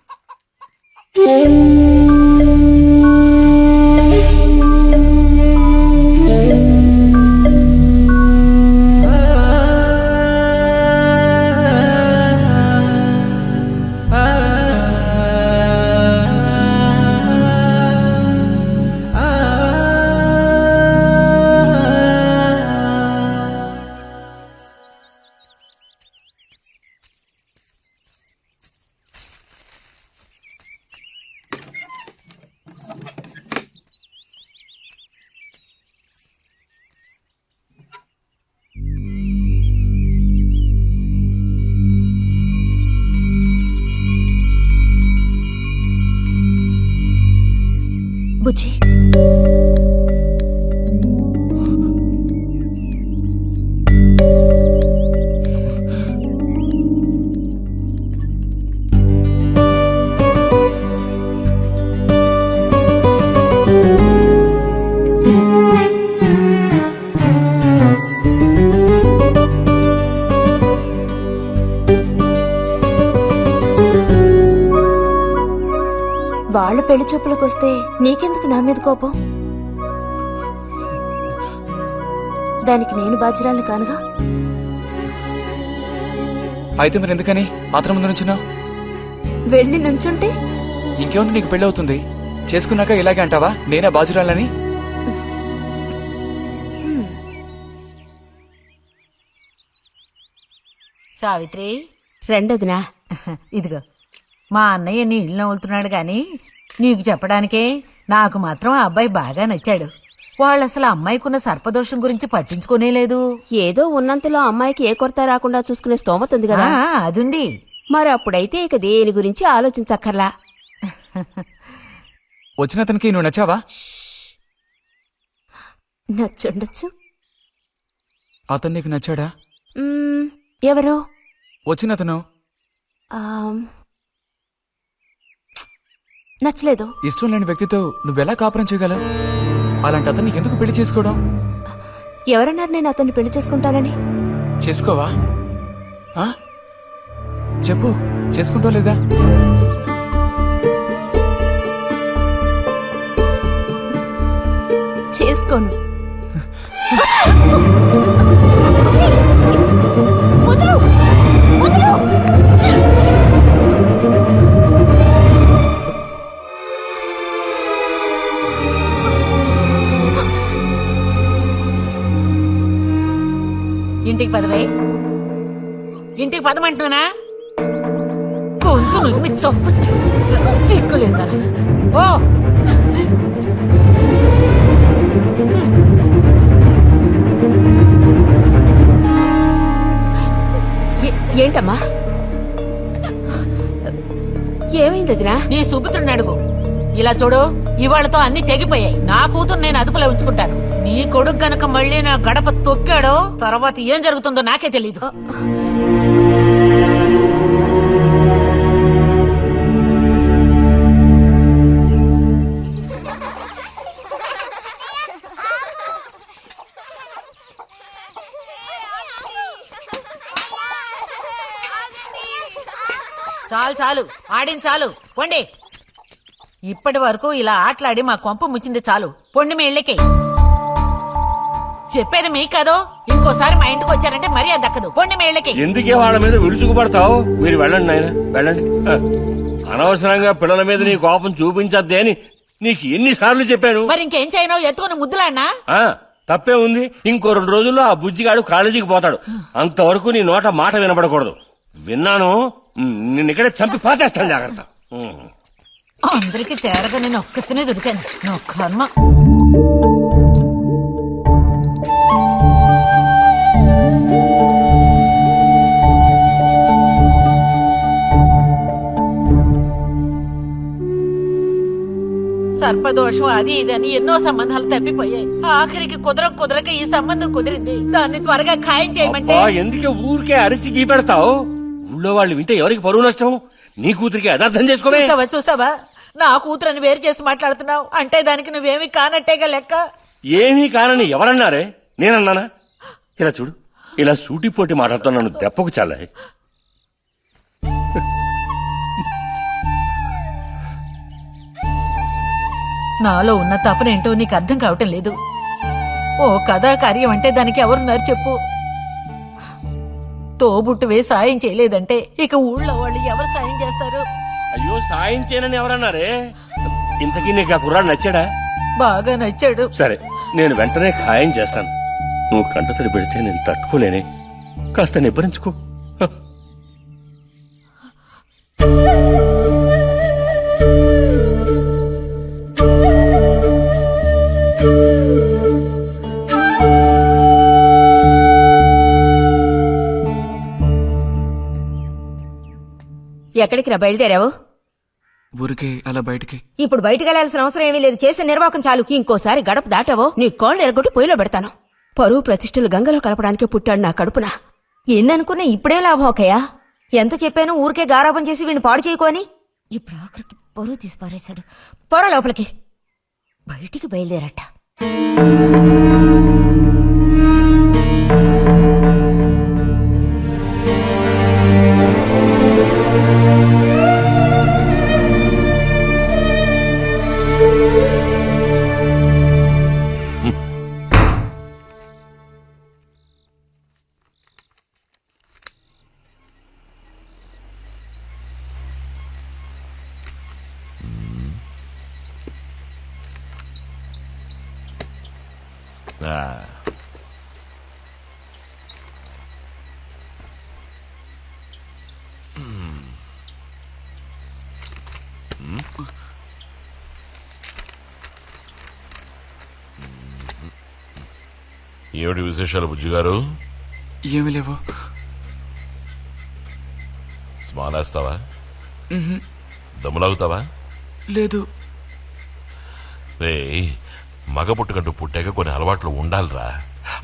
Speaker 2: బుజ్జి, వాళ్ళ పెళ్లి చూపులకు వస్తే నీకెందుకు నా మీద కోపం? దానికి నేను బాధ్యురాలు కానుగా.
Speaker 1: అయితే మరి ఎందుకని అతని ముందు నుంచున్నావు?
Speaker 2: వెళ్ళి నుంచుంటే
Speaker 1: ఇంకేముంది, నీకు పెళ్లి అవుతుంది. చేసుకున్నాక ఇలాగే అంటావా నేనే బాధ్యురాలని?
Speaker 7: సావిత్రి,
Speaker 4: రెండోదినా.
Speaker 7: ఇదిగో మా అన్నయ్య నీ ఇల్లు నవ్వులుతున్నాడు గాని నీకు చెప్పడానికే నాకు మాత్రం ఆ అబ్బాయి బాగా నచ్చాడు. వాళ్ళు అసలు అమ్మాయికున్న సర్పదోషం గురించి పట్టించుకోనే లేదు.
Speaker 4: ఏదో ఉన్నంతలో అమ్మాయికి ఏ కొరత రాకుండా చూసుకునే స్తోమత ఉంది కదా.
Speaker 7: అదుంది.
Speaker 4: మరి అప్పుడైతే ఇక దేని గురించి ఆలోచించక్కర్లా.
Speaker 1: వచ్చిన అతనికి నువ్వు నచ్చావా?
Speaker 2: నచ్చుండొచ్చు.
Speaker 1: అతను నీకు నచ్చాడా?
Speaker 2: ఎవరు?
Speaker 1: వచ్చిన అతను
Speaker 2: నచ్చలేదు.
Speaker 1: ఇష్టం లేని వ్యక్తితో నువ్వెలా కాపురం చేయగలవు? అలాంటి అతన్ని ఎందుకు పెళ్లి చేసుకోవడం?
Speaker 2: ఎవరన్నారు నేను అతన్ని పెళ్లి చేసుకుంటానని?
Speaker 1: చేసుకోవా? చెప్పు, చేసుకుంటా లేదా?
Speaker 2: చేసుకోను.
Speaker 7: ఇంటికి పదవే. ఇంటికి పదమంటున్నానా? గొంతు నువ్వు చంపు సిగ్గులేదా? ఓ
Speaker 4: ఏంటమ్మా, ఏమైంది వదినా?
Speaker 7: నీ సుపుత్రుని అడుగు. ఇలా చూడు, ఇవాళతో అన్ని తెగిపోయాయి. నా కూతురు నేను అదుపులో ఉంచుకుంటాను. నీ కొడుకు గనక మళ్ళీ నా గడప తొక్కాడో తర్వాత ఏం జరుగుతుందో నాకే తెలీదు. చాలు చాలు, ఆడిన చాలు, పొండి. ఇప్పటి వరకు ఇలా ఆటలాడి మా కొంప ముచ్చింది చాలు. పొండి మీ ఇళ్ళకి. చెప్పేది మీ కాదో, ఇంకోసారి మా ఇంటికి వచ్చారంటే మర్యాద దక్కదు. పొండి మీ ఇళ్ళకి.
Speaker 6: ఎందుకే వాళ్ళ మీద విరుచుకుపడతావు? మీరు వెళ్ళండి నాయన, వెళ్ళండి. అనవసరంగా పిల్లల మీద నీ కోపం చూపించద్దే అని నీకు ఎన్నిసార్లు చెప్పాను.
Speaker 7: మరి ఇంకేం చేయను? ఎత్తుకుని ముద్దులాడినా?
Speaker 6: తప్పే ఉంది. ఇంకో 2 రోజుల్లో ఆ బుజ్జిగాడు కాలేజీకి పోతాడు. అంతవరకు నీ నోట మాట వినపడకూడదు. విన్నాను, నిన్ను ఇక్కడే చంపి పాతేస్తాను. జాగ్రత్త.
Speaker 7: అందరికి తేరగా నేను ఒక్కతనే దొరికాను. నా కర్మ. సర్పదోషం అది ఇదని ఎన్నో సంబంధాలు తప్పిపోయాయి. ఆఖరికి కుదరక ఈ సంబంధం కుదిరింది. దాన్ని త్వరగా ఖాయం చేయమంటే.
Speaker 6: ఎందుకే ఊరికే అరిసి గీపెడతావు? ఊళ్ళో వాళ్ళు వింటే ఎవరికి పరువు నష్టం? నీ కూతురికి అదర్థం చేసుకోవే.
Speaker 7: చూసావా, నా కూతురని వేరు చేసి మాట్లాడుతున్నావు అంటే దానికి నువ్వేమీ కానట్టేగా లెక్క.
Speaker 6: ఏమీ కానని ఎవరన్నారే? నేనన్నానా? ఇలా చూడు, ఇలా సూటిపోటి మాటలతో నన్ను దెప్పకు చాలే.
Speaker 7: నాలో ఉన్న తపనేంటో నీకు అర్థం కావటం లేదు. ఓ కథా కార్యం అంటే దానికి ఎవరున్నారు చెప్పు? తోబుట్టువే సాయం చేయలేదంటే ఇక ఊళ్ళో వాళ్ళు ఎవరు సాయం చేస్తారు?
Speaker 6: అయ్యో, సాయం చేయనని ఎవరన్నారే? ఇంతకీ నీకు ఆ కుర్రాడు నచ్చాడా?
Speaker 7: బాగా నచ్చాడు.
Speaker 6: సరే, నేను వెంటనే ఖాయం చేస్తాను. నువ్వు కంటతడి పెడితే నేను తట్టుకోలేనే. కాస్త నిబ్బరించుకో.
Speaker 3: ఎక్కడికి రా బయలుదేరావు?
Speaker 1: ఊరికే అలా బయటికి.
Speaker 3: ఇప్పుడు బయటకు వెళ్లాల్సిన అవసరం ఏమీ లేదు. చేసే నిర్వాహకం చాలు.
Speaker 4: ఇంకోసారి గడప దాటావో నీ కాళ్ళు ఎరగొట్టి పొయ్యిలో పెడతాను. పరువు ప్రతిష్టలు గంగలో కలపడానికే పుట్టాడు నా కడుపున.
Speaker 3: ఎన్ననుకున్నా ఇప్పుడే లాభం ఒకయా? ఎంత చెప్పాను ఊరికే గారాపం చేసి వీడిని పాడు చేయకోని. ఇప్పుడు ఆఖరికి పరువు తీసి పారేశాడు. పొర లోపలికి. బయటికి బయలుదేరట.
Speaker 11: ఆ. ఏమిటి విశేషాలు బుజ్జి గారు?
Speaker 1: ఏమి లేవు.
Speaker 11: స్మాలేస్తావా? దమ్ములాగుతావా?
Speaker 1: లేదు.
Speaker 11: రే, మగ పుట్టుకంటూ పుట్టాక కొన్ని అలవాట్లు ఉండాలిరా.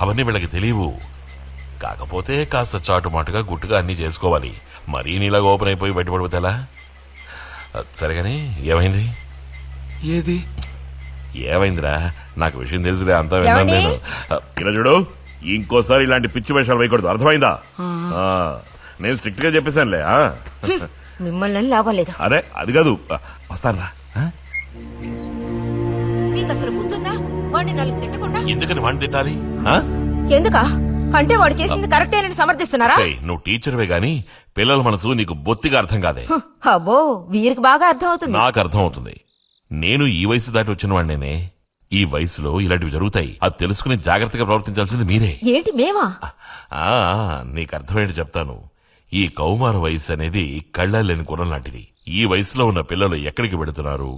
Speaker 11: అవన్నీ వీళ్ళకి తెలియవు. కాకపోతే కాస్త చాటుమాటుగా గుట్టుగా అన్నీ చేసుకోవాలి. మరీ నీలాగా ఓపెన్ అయిపోయి బయటపడిపోతే ఎలా? సరేగాని ఏమైంది?
Speaker 1: ఏది
Speaker 11: ఏమైందిరా? నాకు విషయం తెలిసిలే, అంతా విన్నాను నేను. ఇలా చూడు, ఇంకోసారి ఇలాంటి పిచ్చి వేషాలు వేయకూడదు, అర్థమైందా? నేను స్ట్రిక్ట్ గా చెప్పేశానులే.
Speaker 3: మిమ్మల్ని లాభం లేదు.
Speaker 11: అరే అది కాదు, వస్తానురా.
Speaker 3: మీకు అసలు గుర్తుందా? వాడిని నలుగు తిట్టకుండా
Speaker 11: ఎందుకని వాడిని తిట్టాలి?
Speaker 3: ఎందుకా? అంటే వాడు చేసింది కరెక్టేనని సమర్థిస్తున్నారా?
Speaker 11: నువ్వు టీచర్వే గాని పిల్లల మనసు నీకు బొత్తిగా అర్థం కాదే.
Speaker 3: అబ్బో, వీరికి బాగా అర్థం అవుతుంది.
Speaker 11: నాకు అర్థం అవుతుంది. నేను ఈ వయసు దాటి వచ్చిన వాడినేనే. ఈ వయసులో ఇలాంటివి జరుగుతాయి. అది తెలుసుకుని జాగ్రత్తగా ప్రవర్తించాల్సింది మీరే.
Speaker 3: ఏంటి మేమా?
Speaker 11: నీకు అర్థమేంటి చెప్తాను. ఈ కౌమార వయసు అనేది కళ్ళలేని గుర్రం లాంటిది. ఈ వయసులో ఉన్న పిల్లలు ఎక్కడికి వెడుతున్నారు,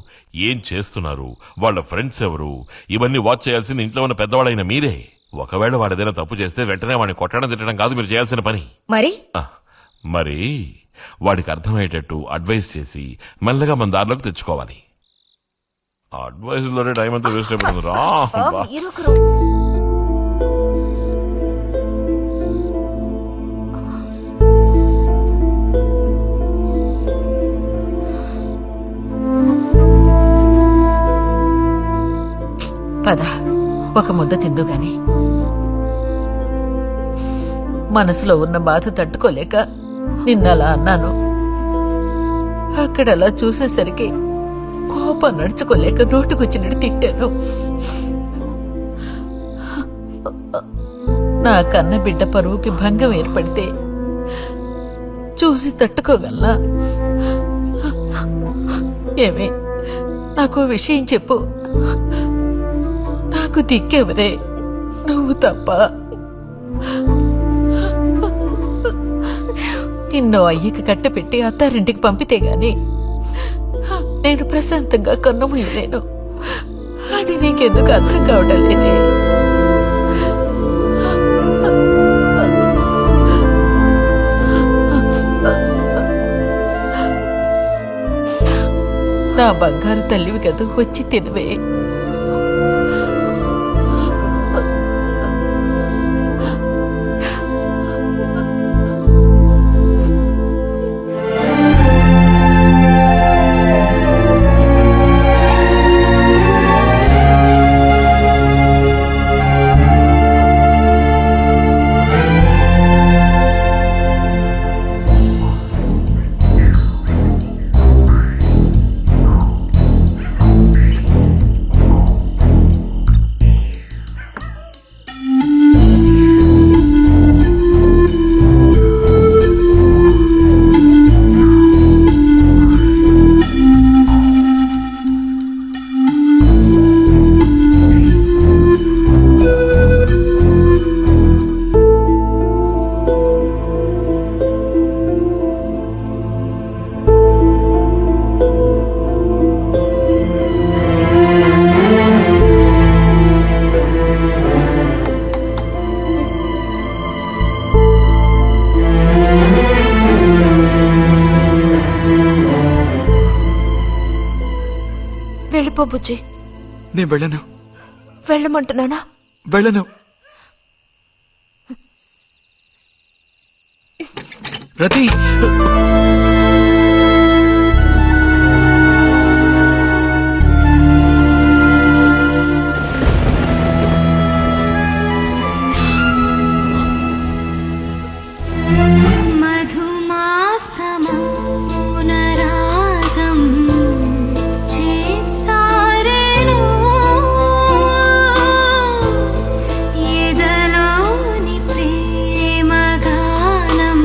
Speaker 11: ఏం చేస్తున్నారు, వాళ్ళ ఫ్రెండ్స్ ఎవరు, ఇవన్నీ వాచ్ చేయాల్సింది ఇంట్లో ఉన్న పెద్దవాళ్ళైన మీరే. ఒకవేళ వాడేదైనా తప్పు చేస్తే వెంటనే వాడిని కొట్టడం తిట్టడం కాదు మీరు చేయాల్సిన పని. మరి వాడికి అర్థమయ్యేటట్టు అడ్వైస్ చేసి మెల్లగా మన దారిలోకి తెచ్చుకోవాలి. అడ్వైస్ లోనే టైం అంతా వేస్ట్ అయిపోతుంది రా.
Speaker 7: పద, ఒక ముద్ద తిందు గాని. మనసులో ఉన్న బాధ తట్టుకోలేక నిన్నలా అన్నాను. అక్కడలా చూసేసరికి కోపం నడుచుకోలేక నోటుకొచ్చినట్టు తిట్టాను. నా కన్న బిడ్డ పరువుకి భంగం ఏర్పడితే చూసి తట్టుకోగలనా? ఏమే, నాకు విషయం చెప్పు. నాకు దిక్కెవరే? నువ్వు తప్ప. నిన్ను అయ్యకి కట్టపెట్టి అత్తారింటికి పంపితే గాని నేను ప్రశాంతంగా కన్నుమూయలేను. అది నీకెందుకు అర్థం కావటం లేదే? నా బంగారు తల్లివి కదూ, వచ్చి తినవే.
Speaker 2: వెళ్ళిపో బుజ్జి.
Speaker 1: నేను వెళ్ళను.
Speaker 2: వెళ్ళమంటున్నానా?
Speaker 1: వెళ్ళను. రతి,
Speaker 5: ఎదలోని ప్రేమ గానం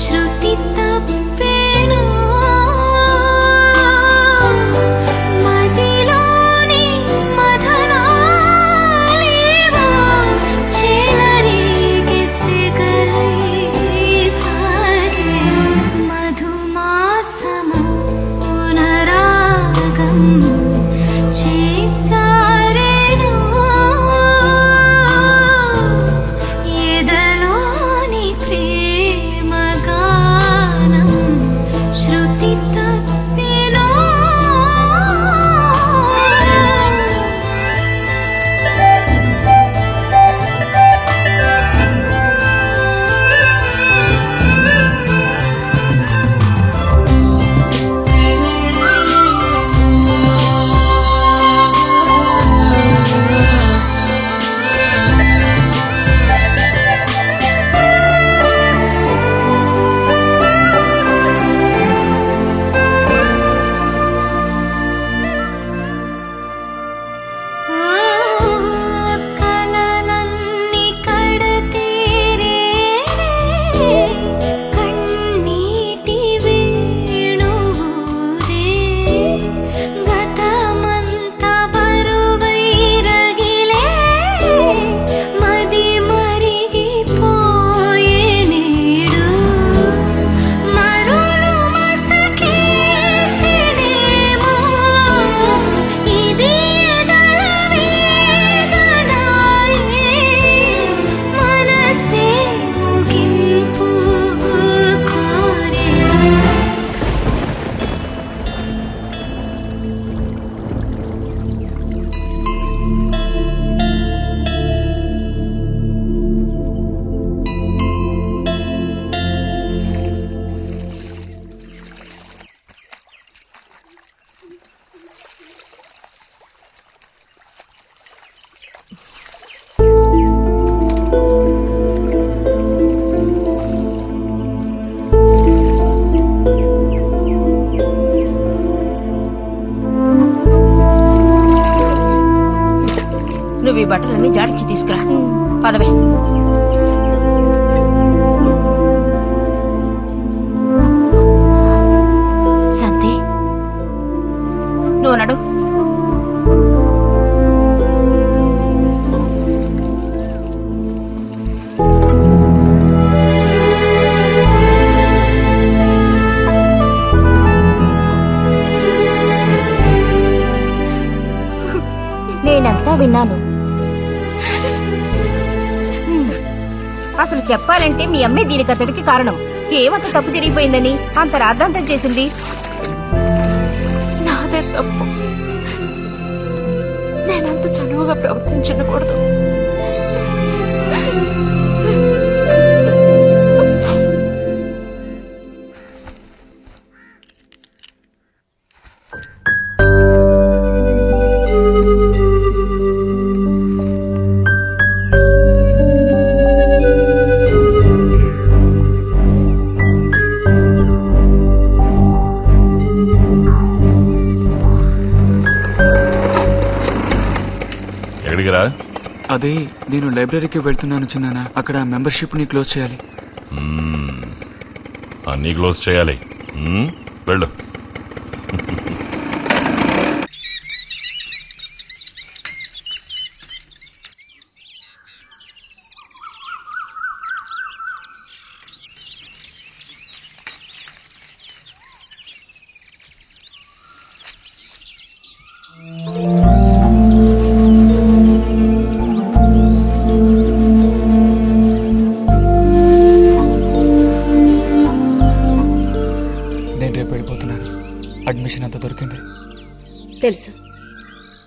Speaker 5: శృతి
Speaker 4: నువ్వు ఈ బట్టలన్నీ జాడించి తీసుకురా. పదవే.
Speaker 2: శాంతి,
Speaker 4: నువ్వు నడు.
Speaker 2: నేనంతా విన్నాను. అసలు చెప్పాలంటే మీ అమ్మే దీనికి అతడికి కారణం. ఏమంత తప్పు జరిగిపోయిందని అంత రాద్ధాంతం చేసింది? నాదే తప్పు. నేనంత చనువుగా ప్రవర్తించకూడదు.
Speaker 1: అదే నేను లైబ్రరీకి వెళ్తున్నాను చిన్నానా. అక్కడ మెంబర్షిప్ ని క్లోజ్ చేయాలి.
Speaker 11: అన్నీ క్లోజ్ చేయాలి. వెళ్ళు.
Speaker 1: అడ్మిషన్ అంత దొరికింది.
Speaker 2: తెలుసు.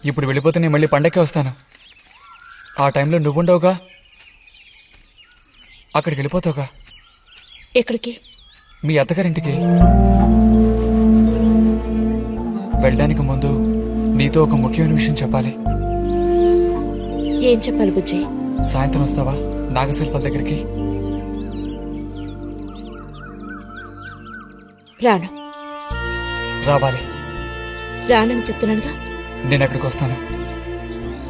Speaker 1: ఇప్పుడు వెళ్ళిపోతే నేను మళ్ళీ పండక్కే వస్తాను. ఆ టైంలో నువ్వుండవుగా, అక్కడికి వెళ్ళిపోతావుగా.
Speaker 2: ఎక్కడికి?
Speaker 1: మీ అత్తగారింటికి. వెళ్ళడానికి ముందు నీతో ఒక ముఖ్యమైన విషయం చెప్పాలి.
Speaker 2: ఏం చెప్పాలి బుజ్జి?
Speaker 1: సాయంత్రం వస్తావా నాగశిల్పాల దగ్గరికి?
Speaker 2: రాను.
Speaker 1: రావాలి.
Speaker 2: రానని చెప్తున్నానుగా.
Speaker 1: నేను అక్కడికి వస్తాను,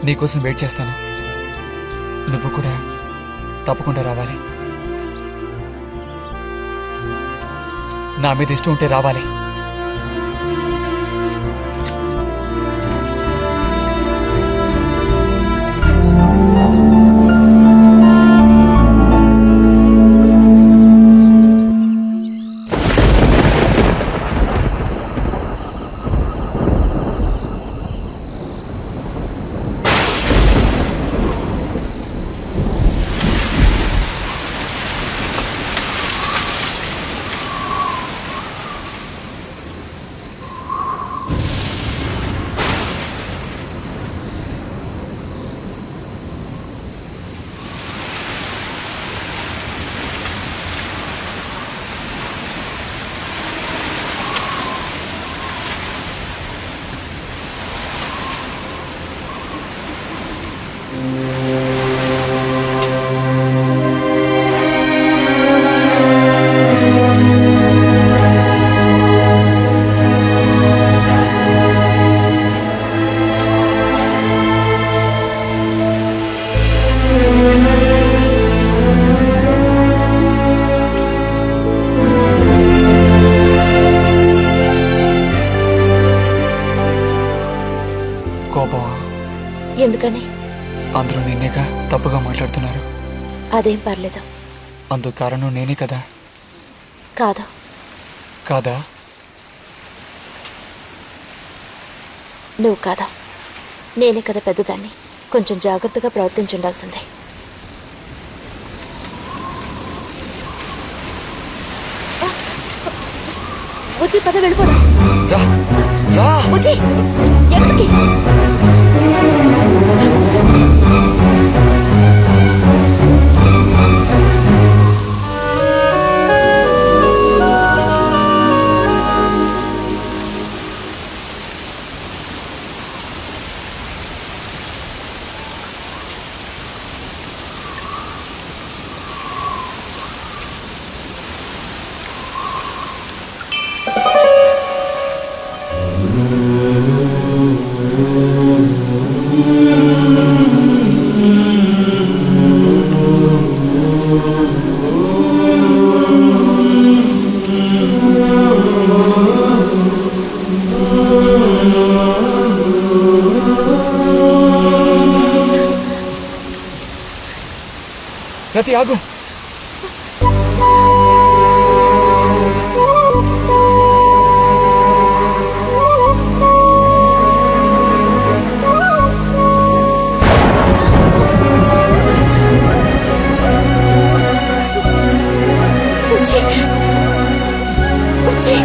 Speaker 1: నీకోసం వెయిట్ చేస్తాను. నువ్వు కూడా తప్పకుండా రావాలి. నా మీద ఇష్టం ఉంటే రావాలి.
Speaker 2: ఎందుకని?
Speaker 1: అందరూ నిన్నేగా తప్పుగా మాట్లాడుతున్నారు.
Speaker 2: అదేం పర్లేదు.
Speaker 1: అందుకు కారణం నేనే కదా.
Speaker 2: కాదు.
Speaker 1: కాదా?
Speaker 2: నువ్వు కాదా, నేనే కదా పెద్దదాన్ని. కొంచెం జాగ్రత్తగా ప్రవర్తించుండాల్సిందే. బుజ్జి పద వెళ్ళిపోదాం. బుజ్జి ఎక్కడికి?
Speaker 1: రతి ఆగు.
Speaker 5: బుజ్జి బుజ్జి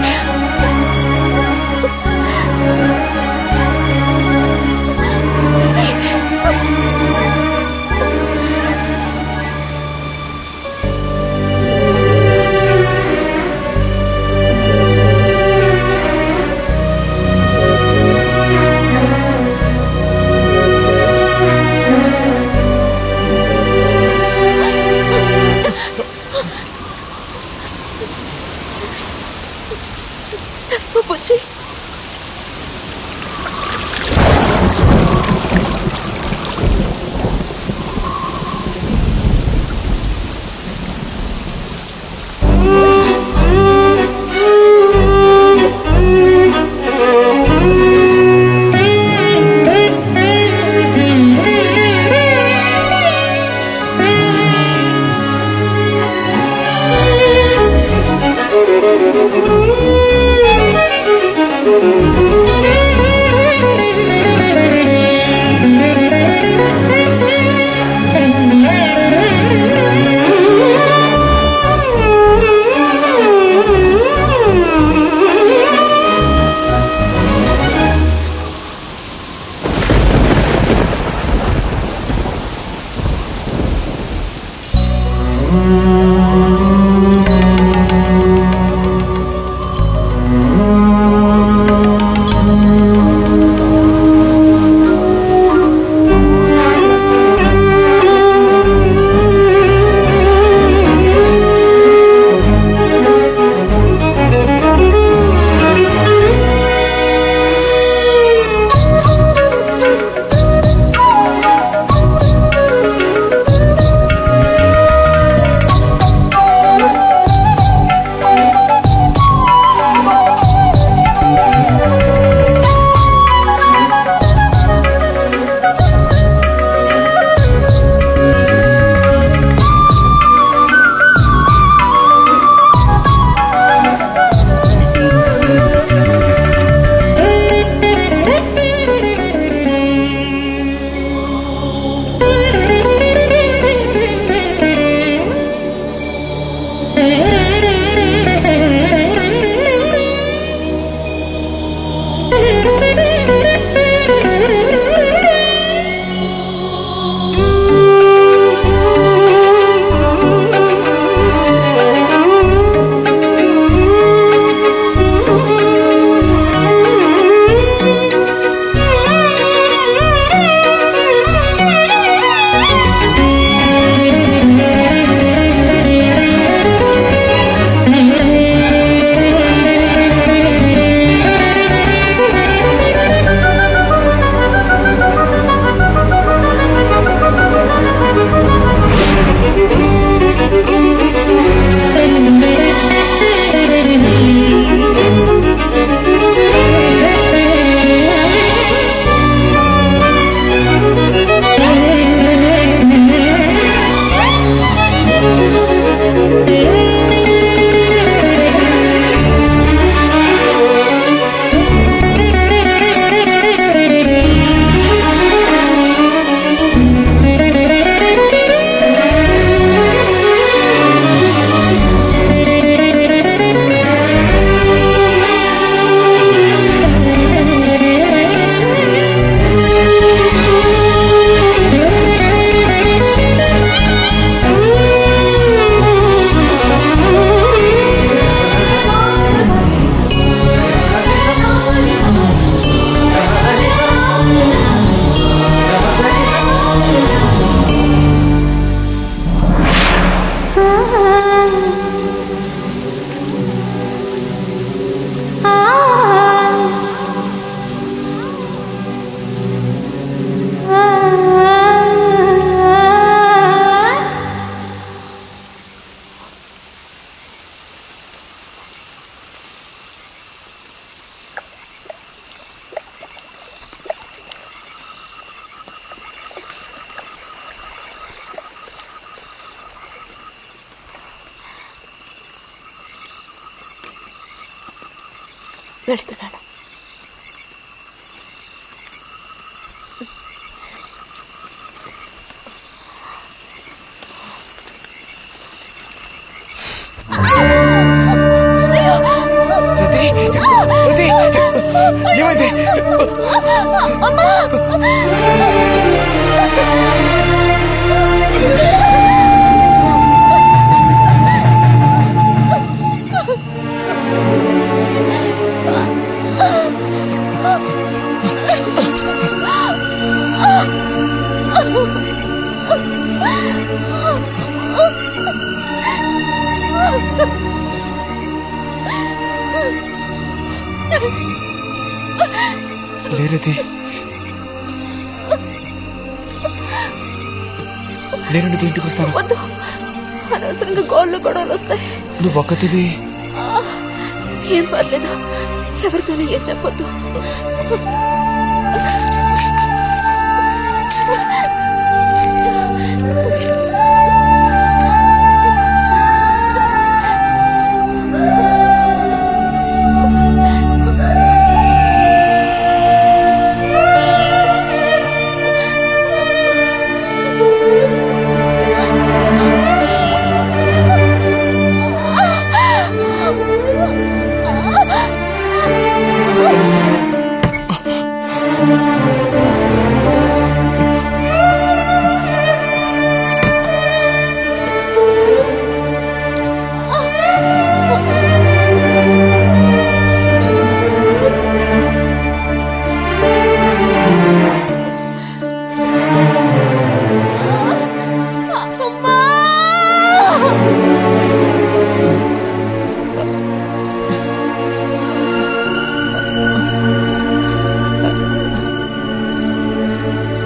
Speaker 4: వెళ్తున్నాను.
Speaker 1: రతి, రతి, ఏమైంది? లేరతి, నేను ఇంటికి వస్తాను.
Speaker 2: వద్దు, అనవసరంగా గోళ్ళు గొడవలు వస్తాయి.
Speaker 1: నువ్వు ఒక్కతివి.
Speaker 2: ఏం పర్లేదు, ఎవరితోనూ ఏం చెప్పొద్దు.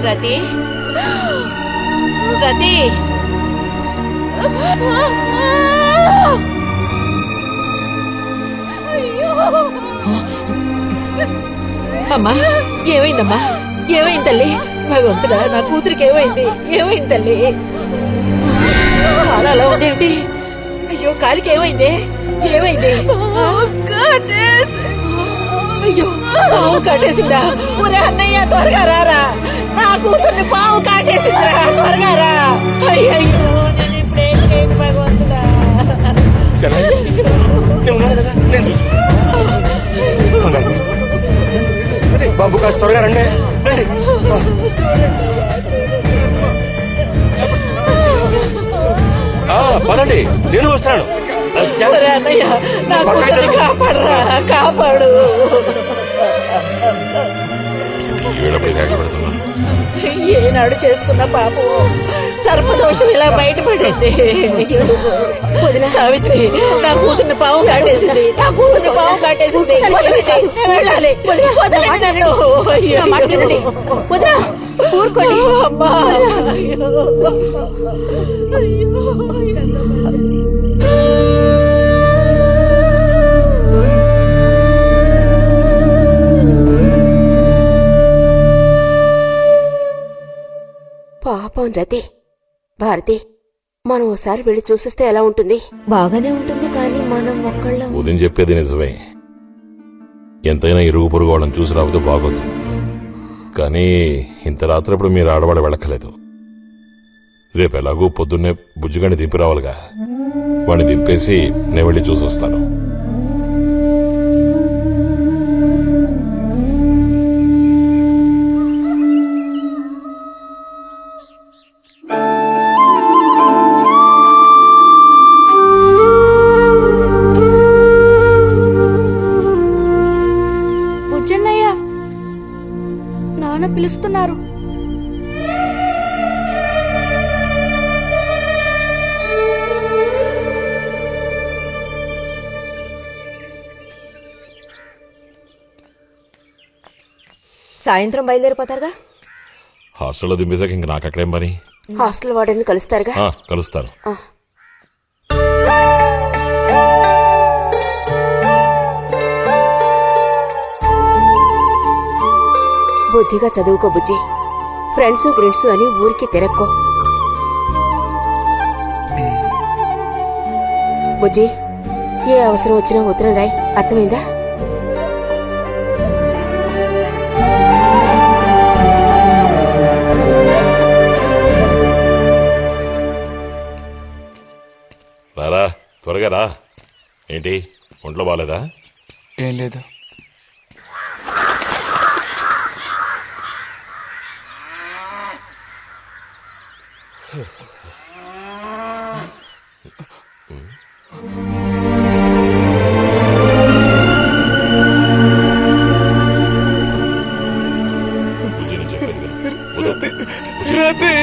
Speaker 7: రతి, రతి, అమ్మా ఏమైందమ్మా? ఏమైంది తల్లి? భగవంతుడా, నా కూతురికి ఏమైంది? ఏమైంది తల్లి? కాలు అలా ఉందేమిటి? అయ్యో, కాలికి ఏమైంది? ఏమైంది? అయ్యో, పాము కాటేసిందా? ఒరే అన్నయ్య, త్వరగా రారా, నా కూతుర్ని పాము కాటేసిందిరా, త్వరగా రా. అయ్యో, నేను ఇప్పుడేం చేయను భగవంతుడా.
Speaker 6: బాబు కాస్త త్వరగా రండి. పదండి, నేను వస్తాను.
Speaker 7: అన్నయ్య, నా కూతుర్ని కాపాడరా, కాపాడు. ఏనాడు చేసుకున్న పాపం సర్పదోషం ఇలా బయటపడింది. సావిత్రి, నా కూతుర్ని పాము కాటేసింది, నా కూతుర్ని పాము కాటేసింది. వెళ్ళాలి, వదలండి నన్ను. అమ్మా,
Speaker 4: పాపం రతి. భారతి, మనం ఓసారి వెళ్ళి చూసిస్తే ఎలా ఉంటుంది?
Speaker 3: బాగానే ఉంటుంది, కానీ మనం ఒక్కళ్ళం.
Speaker 11: ఉదయం చెప్పేది నిజమే. ఎంతైనా ఇరుగు పొరుగు వాళ్ళని చూసి రాకపోతే బాగోదు. కానీ ఇంత రాత్రప్పుడు మీరు ఆడవాడ వెళ్ళక్కలేదు. రేపు ఎలాగూ పొద్దున్నే బుజ్జిగాని దింపి రావాలిగా. వాడిని దింపేసి నేను వెళ్ళి చూసి వస్తాను.
Speaker 2: నాన్న పిలుస్తున్నారు.
Speaker 3: సాయంత్రం బయలుదేరిపోతారుగా?
Speaker 11: హాస్టల్లో దింపేశాక ఇంక నాకు అక్కడేం పని?
Speaker 4: హాస్టల్ వార్డెన్ కలుస్తారుగా?
Speaker 11: కలుస్తాను.
Speaker 4: బుద్ధిగా చదువుకో బుజ్జి. ఫ్రెండ్స్ గ్రిడ్స్ అని ఊరికి తిరక్కో. బుజ్జి, ఏ అవసరం వచ్చినా ఉత్తరం రాయ్, అర్థమైందా?
Speaker 11: త్వరగా రా. ఏంటి ఒంట్లో బాగాలేదా?
Speaker 1: ఏం లేదు.
Speaker 11: బుజ్జి, నేను చెప్పేది విను. వదలొద్దు. బుజ్జి.
Speaker 1: రతి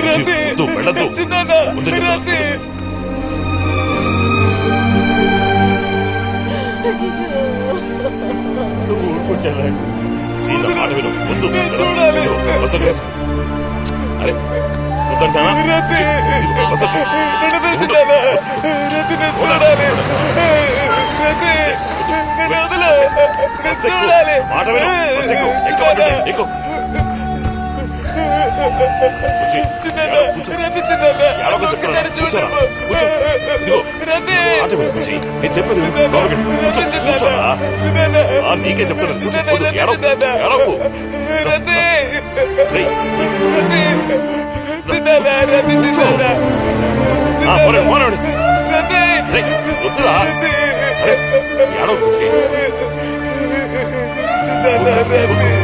Speaker 11: బుజ్జి, వద్దు, వెళ్ళొద్దు.
Speaker 1: చిన్నాన్న,
Speaker 11: వద్దు చెప్పు.
Speaker 1: రతి
Speaker 12: నువ్వు ఊరుకోచాలా?
Speaker 11: ఈ నా మాట విను. వద్దు.
Speaker 1: నేను చూడాలి.
Speaker 11: ఇదిగో, వసంత్ కేసు. అరే వద్దంటానా?
Speaker 1: రతి
Speaker 11: ఇదిగో, వసంత్.
Speaker 1: నన్ను తెచ్చిందానా? రతి నేను చూడాలి. రతి నన్ను వదిలే. నేను చూడాలి.
Speaker 11: మాట విను. బస్సు ఎక్కు. ఎక్కు, బండి మీద. ఎక్కు. బుజ్జి,
Speaker 1: చిన్నాన్న,
Speaker 11: కూర్చో.
Speaker 1: రతి చిన్నాన్న,
Speaker 11: ఏడవకు
Speaker 1: నన్ను ఒక్కసారి
Speaker 11: చెప్తున్నా.
Speaker 1: చూడమ్మా.
Speaker 11: కూర్చో. ఇదిగో.
Speaker 1: రతి
Speaker 11: మాట విను, బుజ్జి. నేను చెప్పేది విను.
Speaker 1: చిన్నాన్న,
Speaker 11: లోపలికి వెళ్ళు. కూర్చో,
Speaker 1: రతి
Speaker 11: కూర్చోరా.
Speaker 1: చిన్నాన్న,
Speaker 11: నీకే చెప్తాను. కూర్చో.
Speaker 1: చిన్నాన్న,
Speaker 11: వద్దు,
Speaker 1: రతి
Speaker 11: ఏడవకు.
Speaker 1: చిన్నాన్న.
Speaker 11: ఏడవకు.
Speaker 1: రతి
Speaker 11: రేయ్,
Speaker 1: రతి చిన్నాన్న, రతి చిన్నాన్న.
Speaker 11: పోరండి, పోరండి.
Speaker 1: రతి
Speaker 11: రేయ్, వద్దురా. అరే, ఏడవకు, బుజ్జి.
Speaker 1: చిన్నాన్న, రతి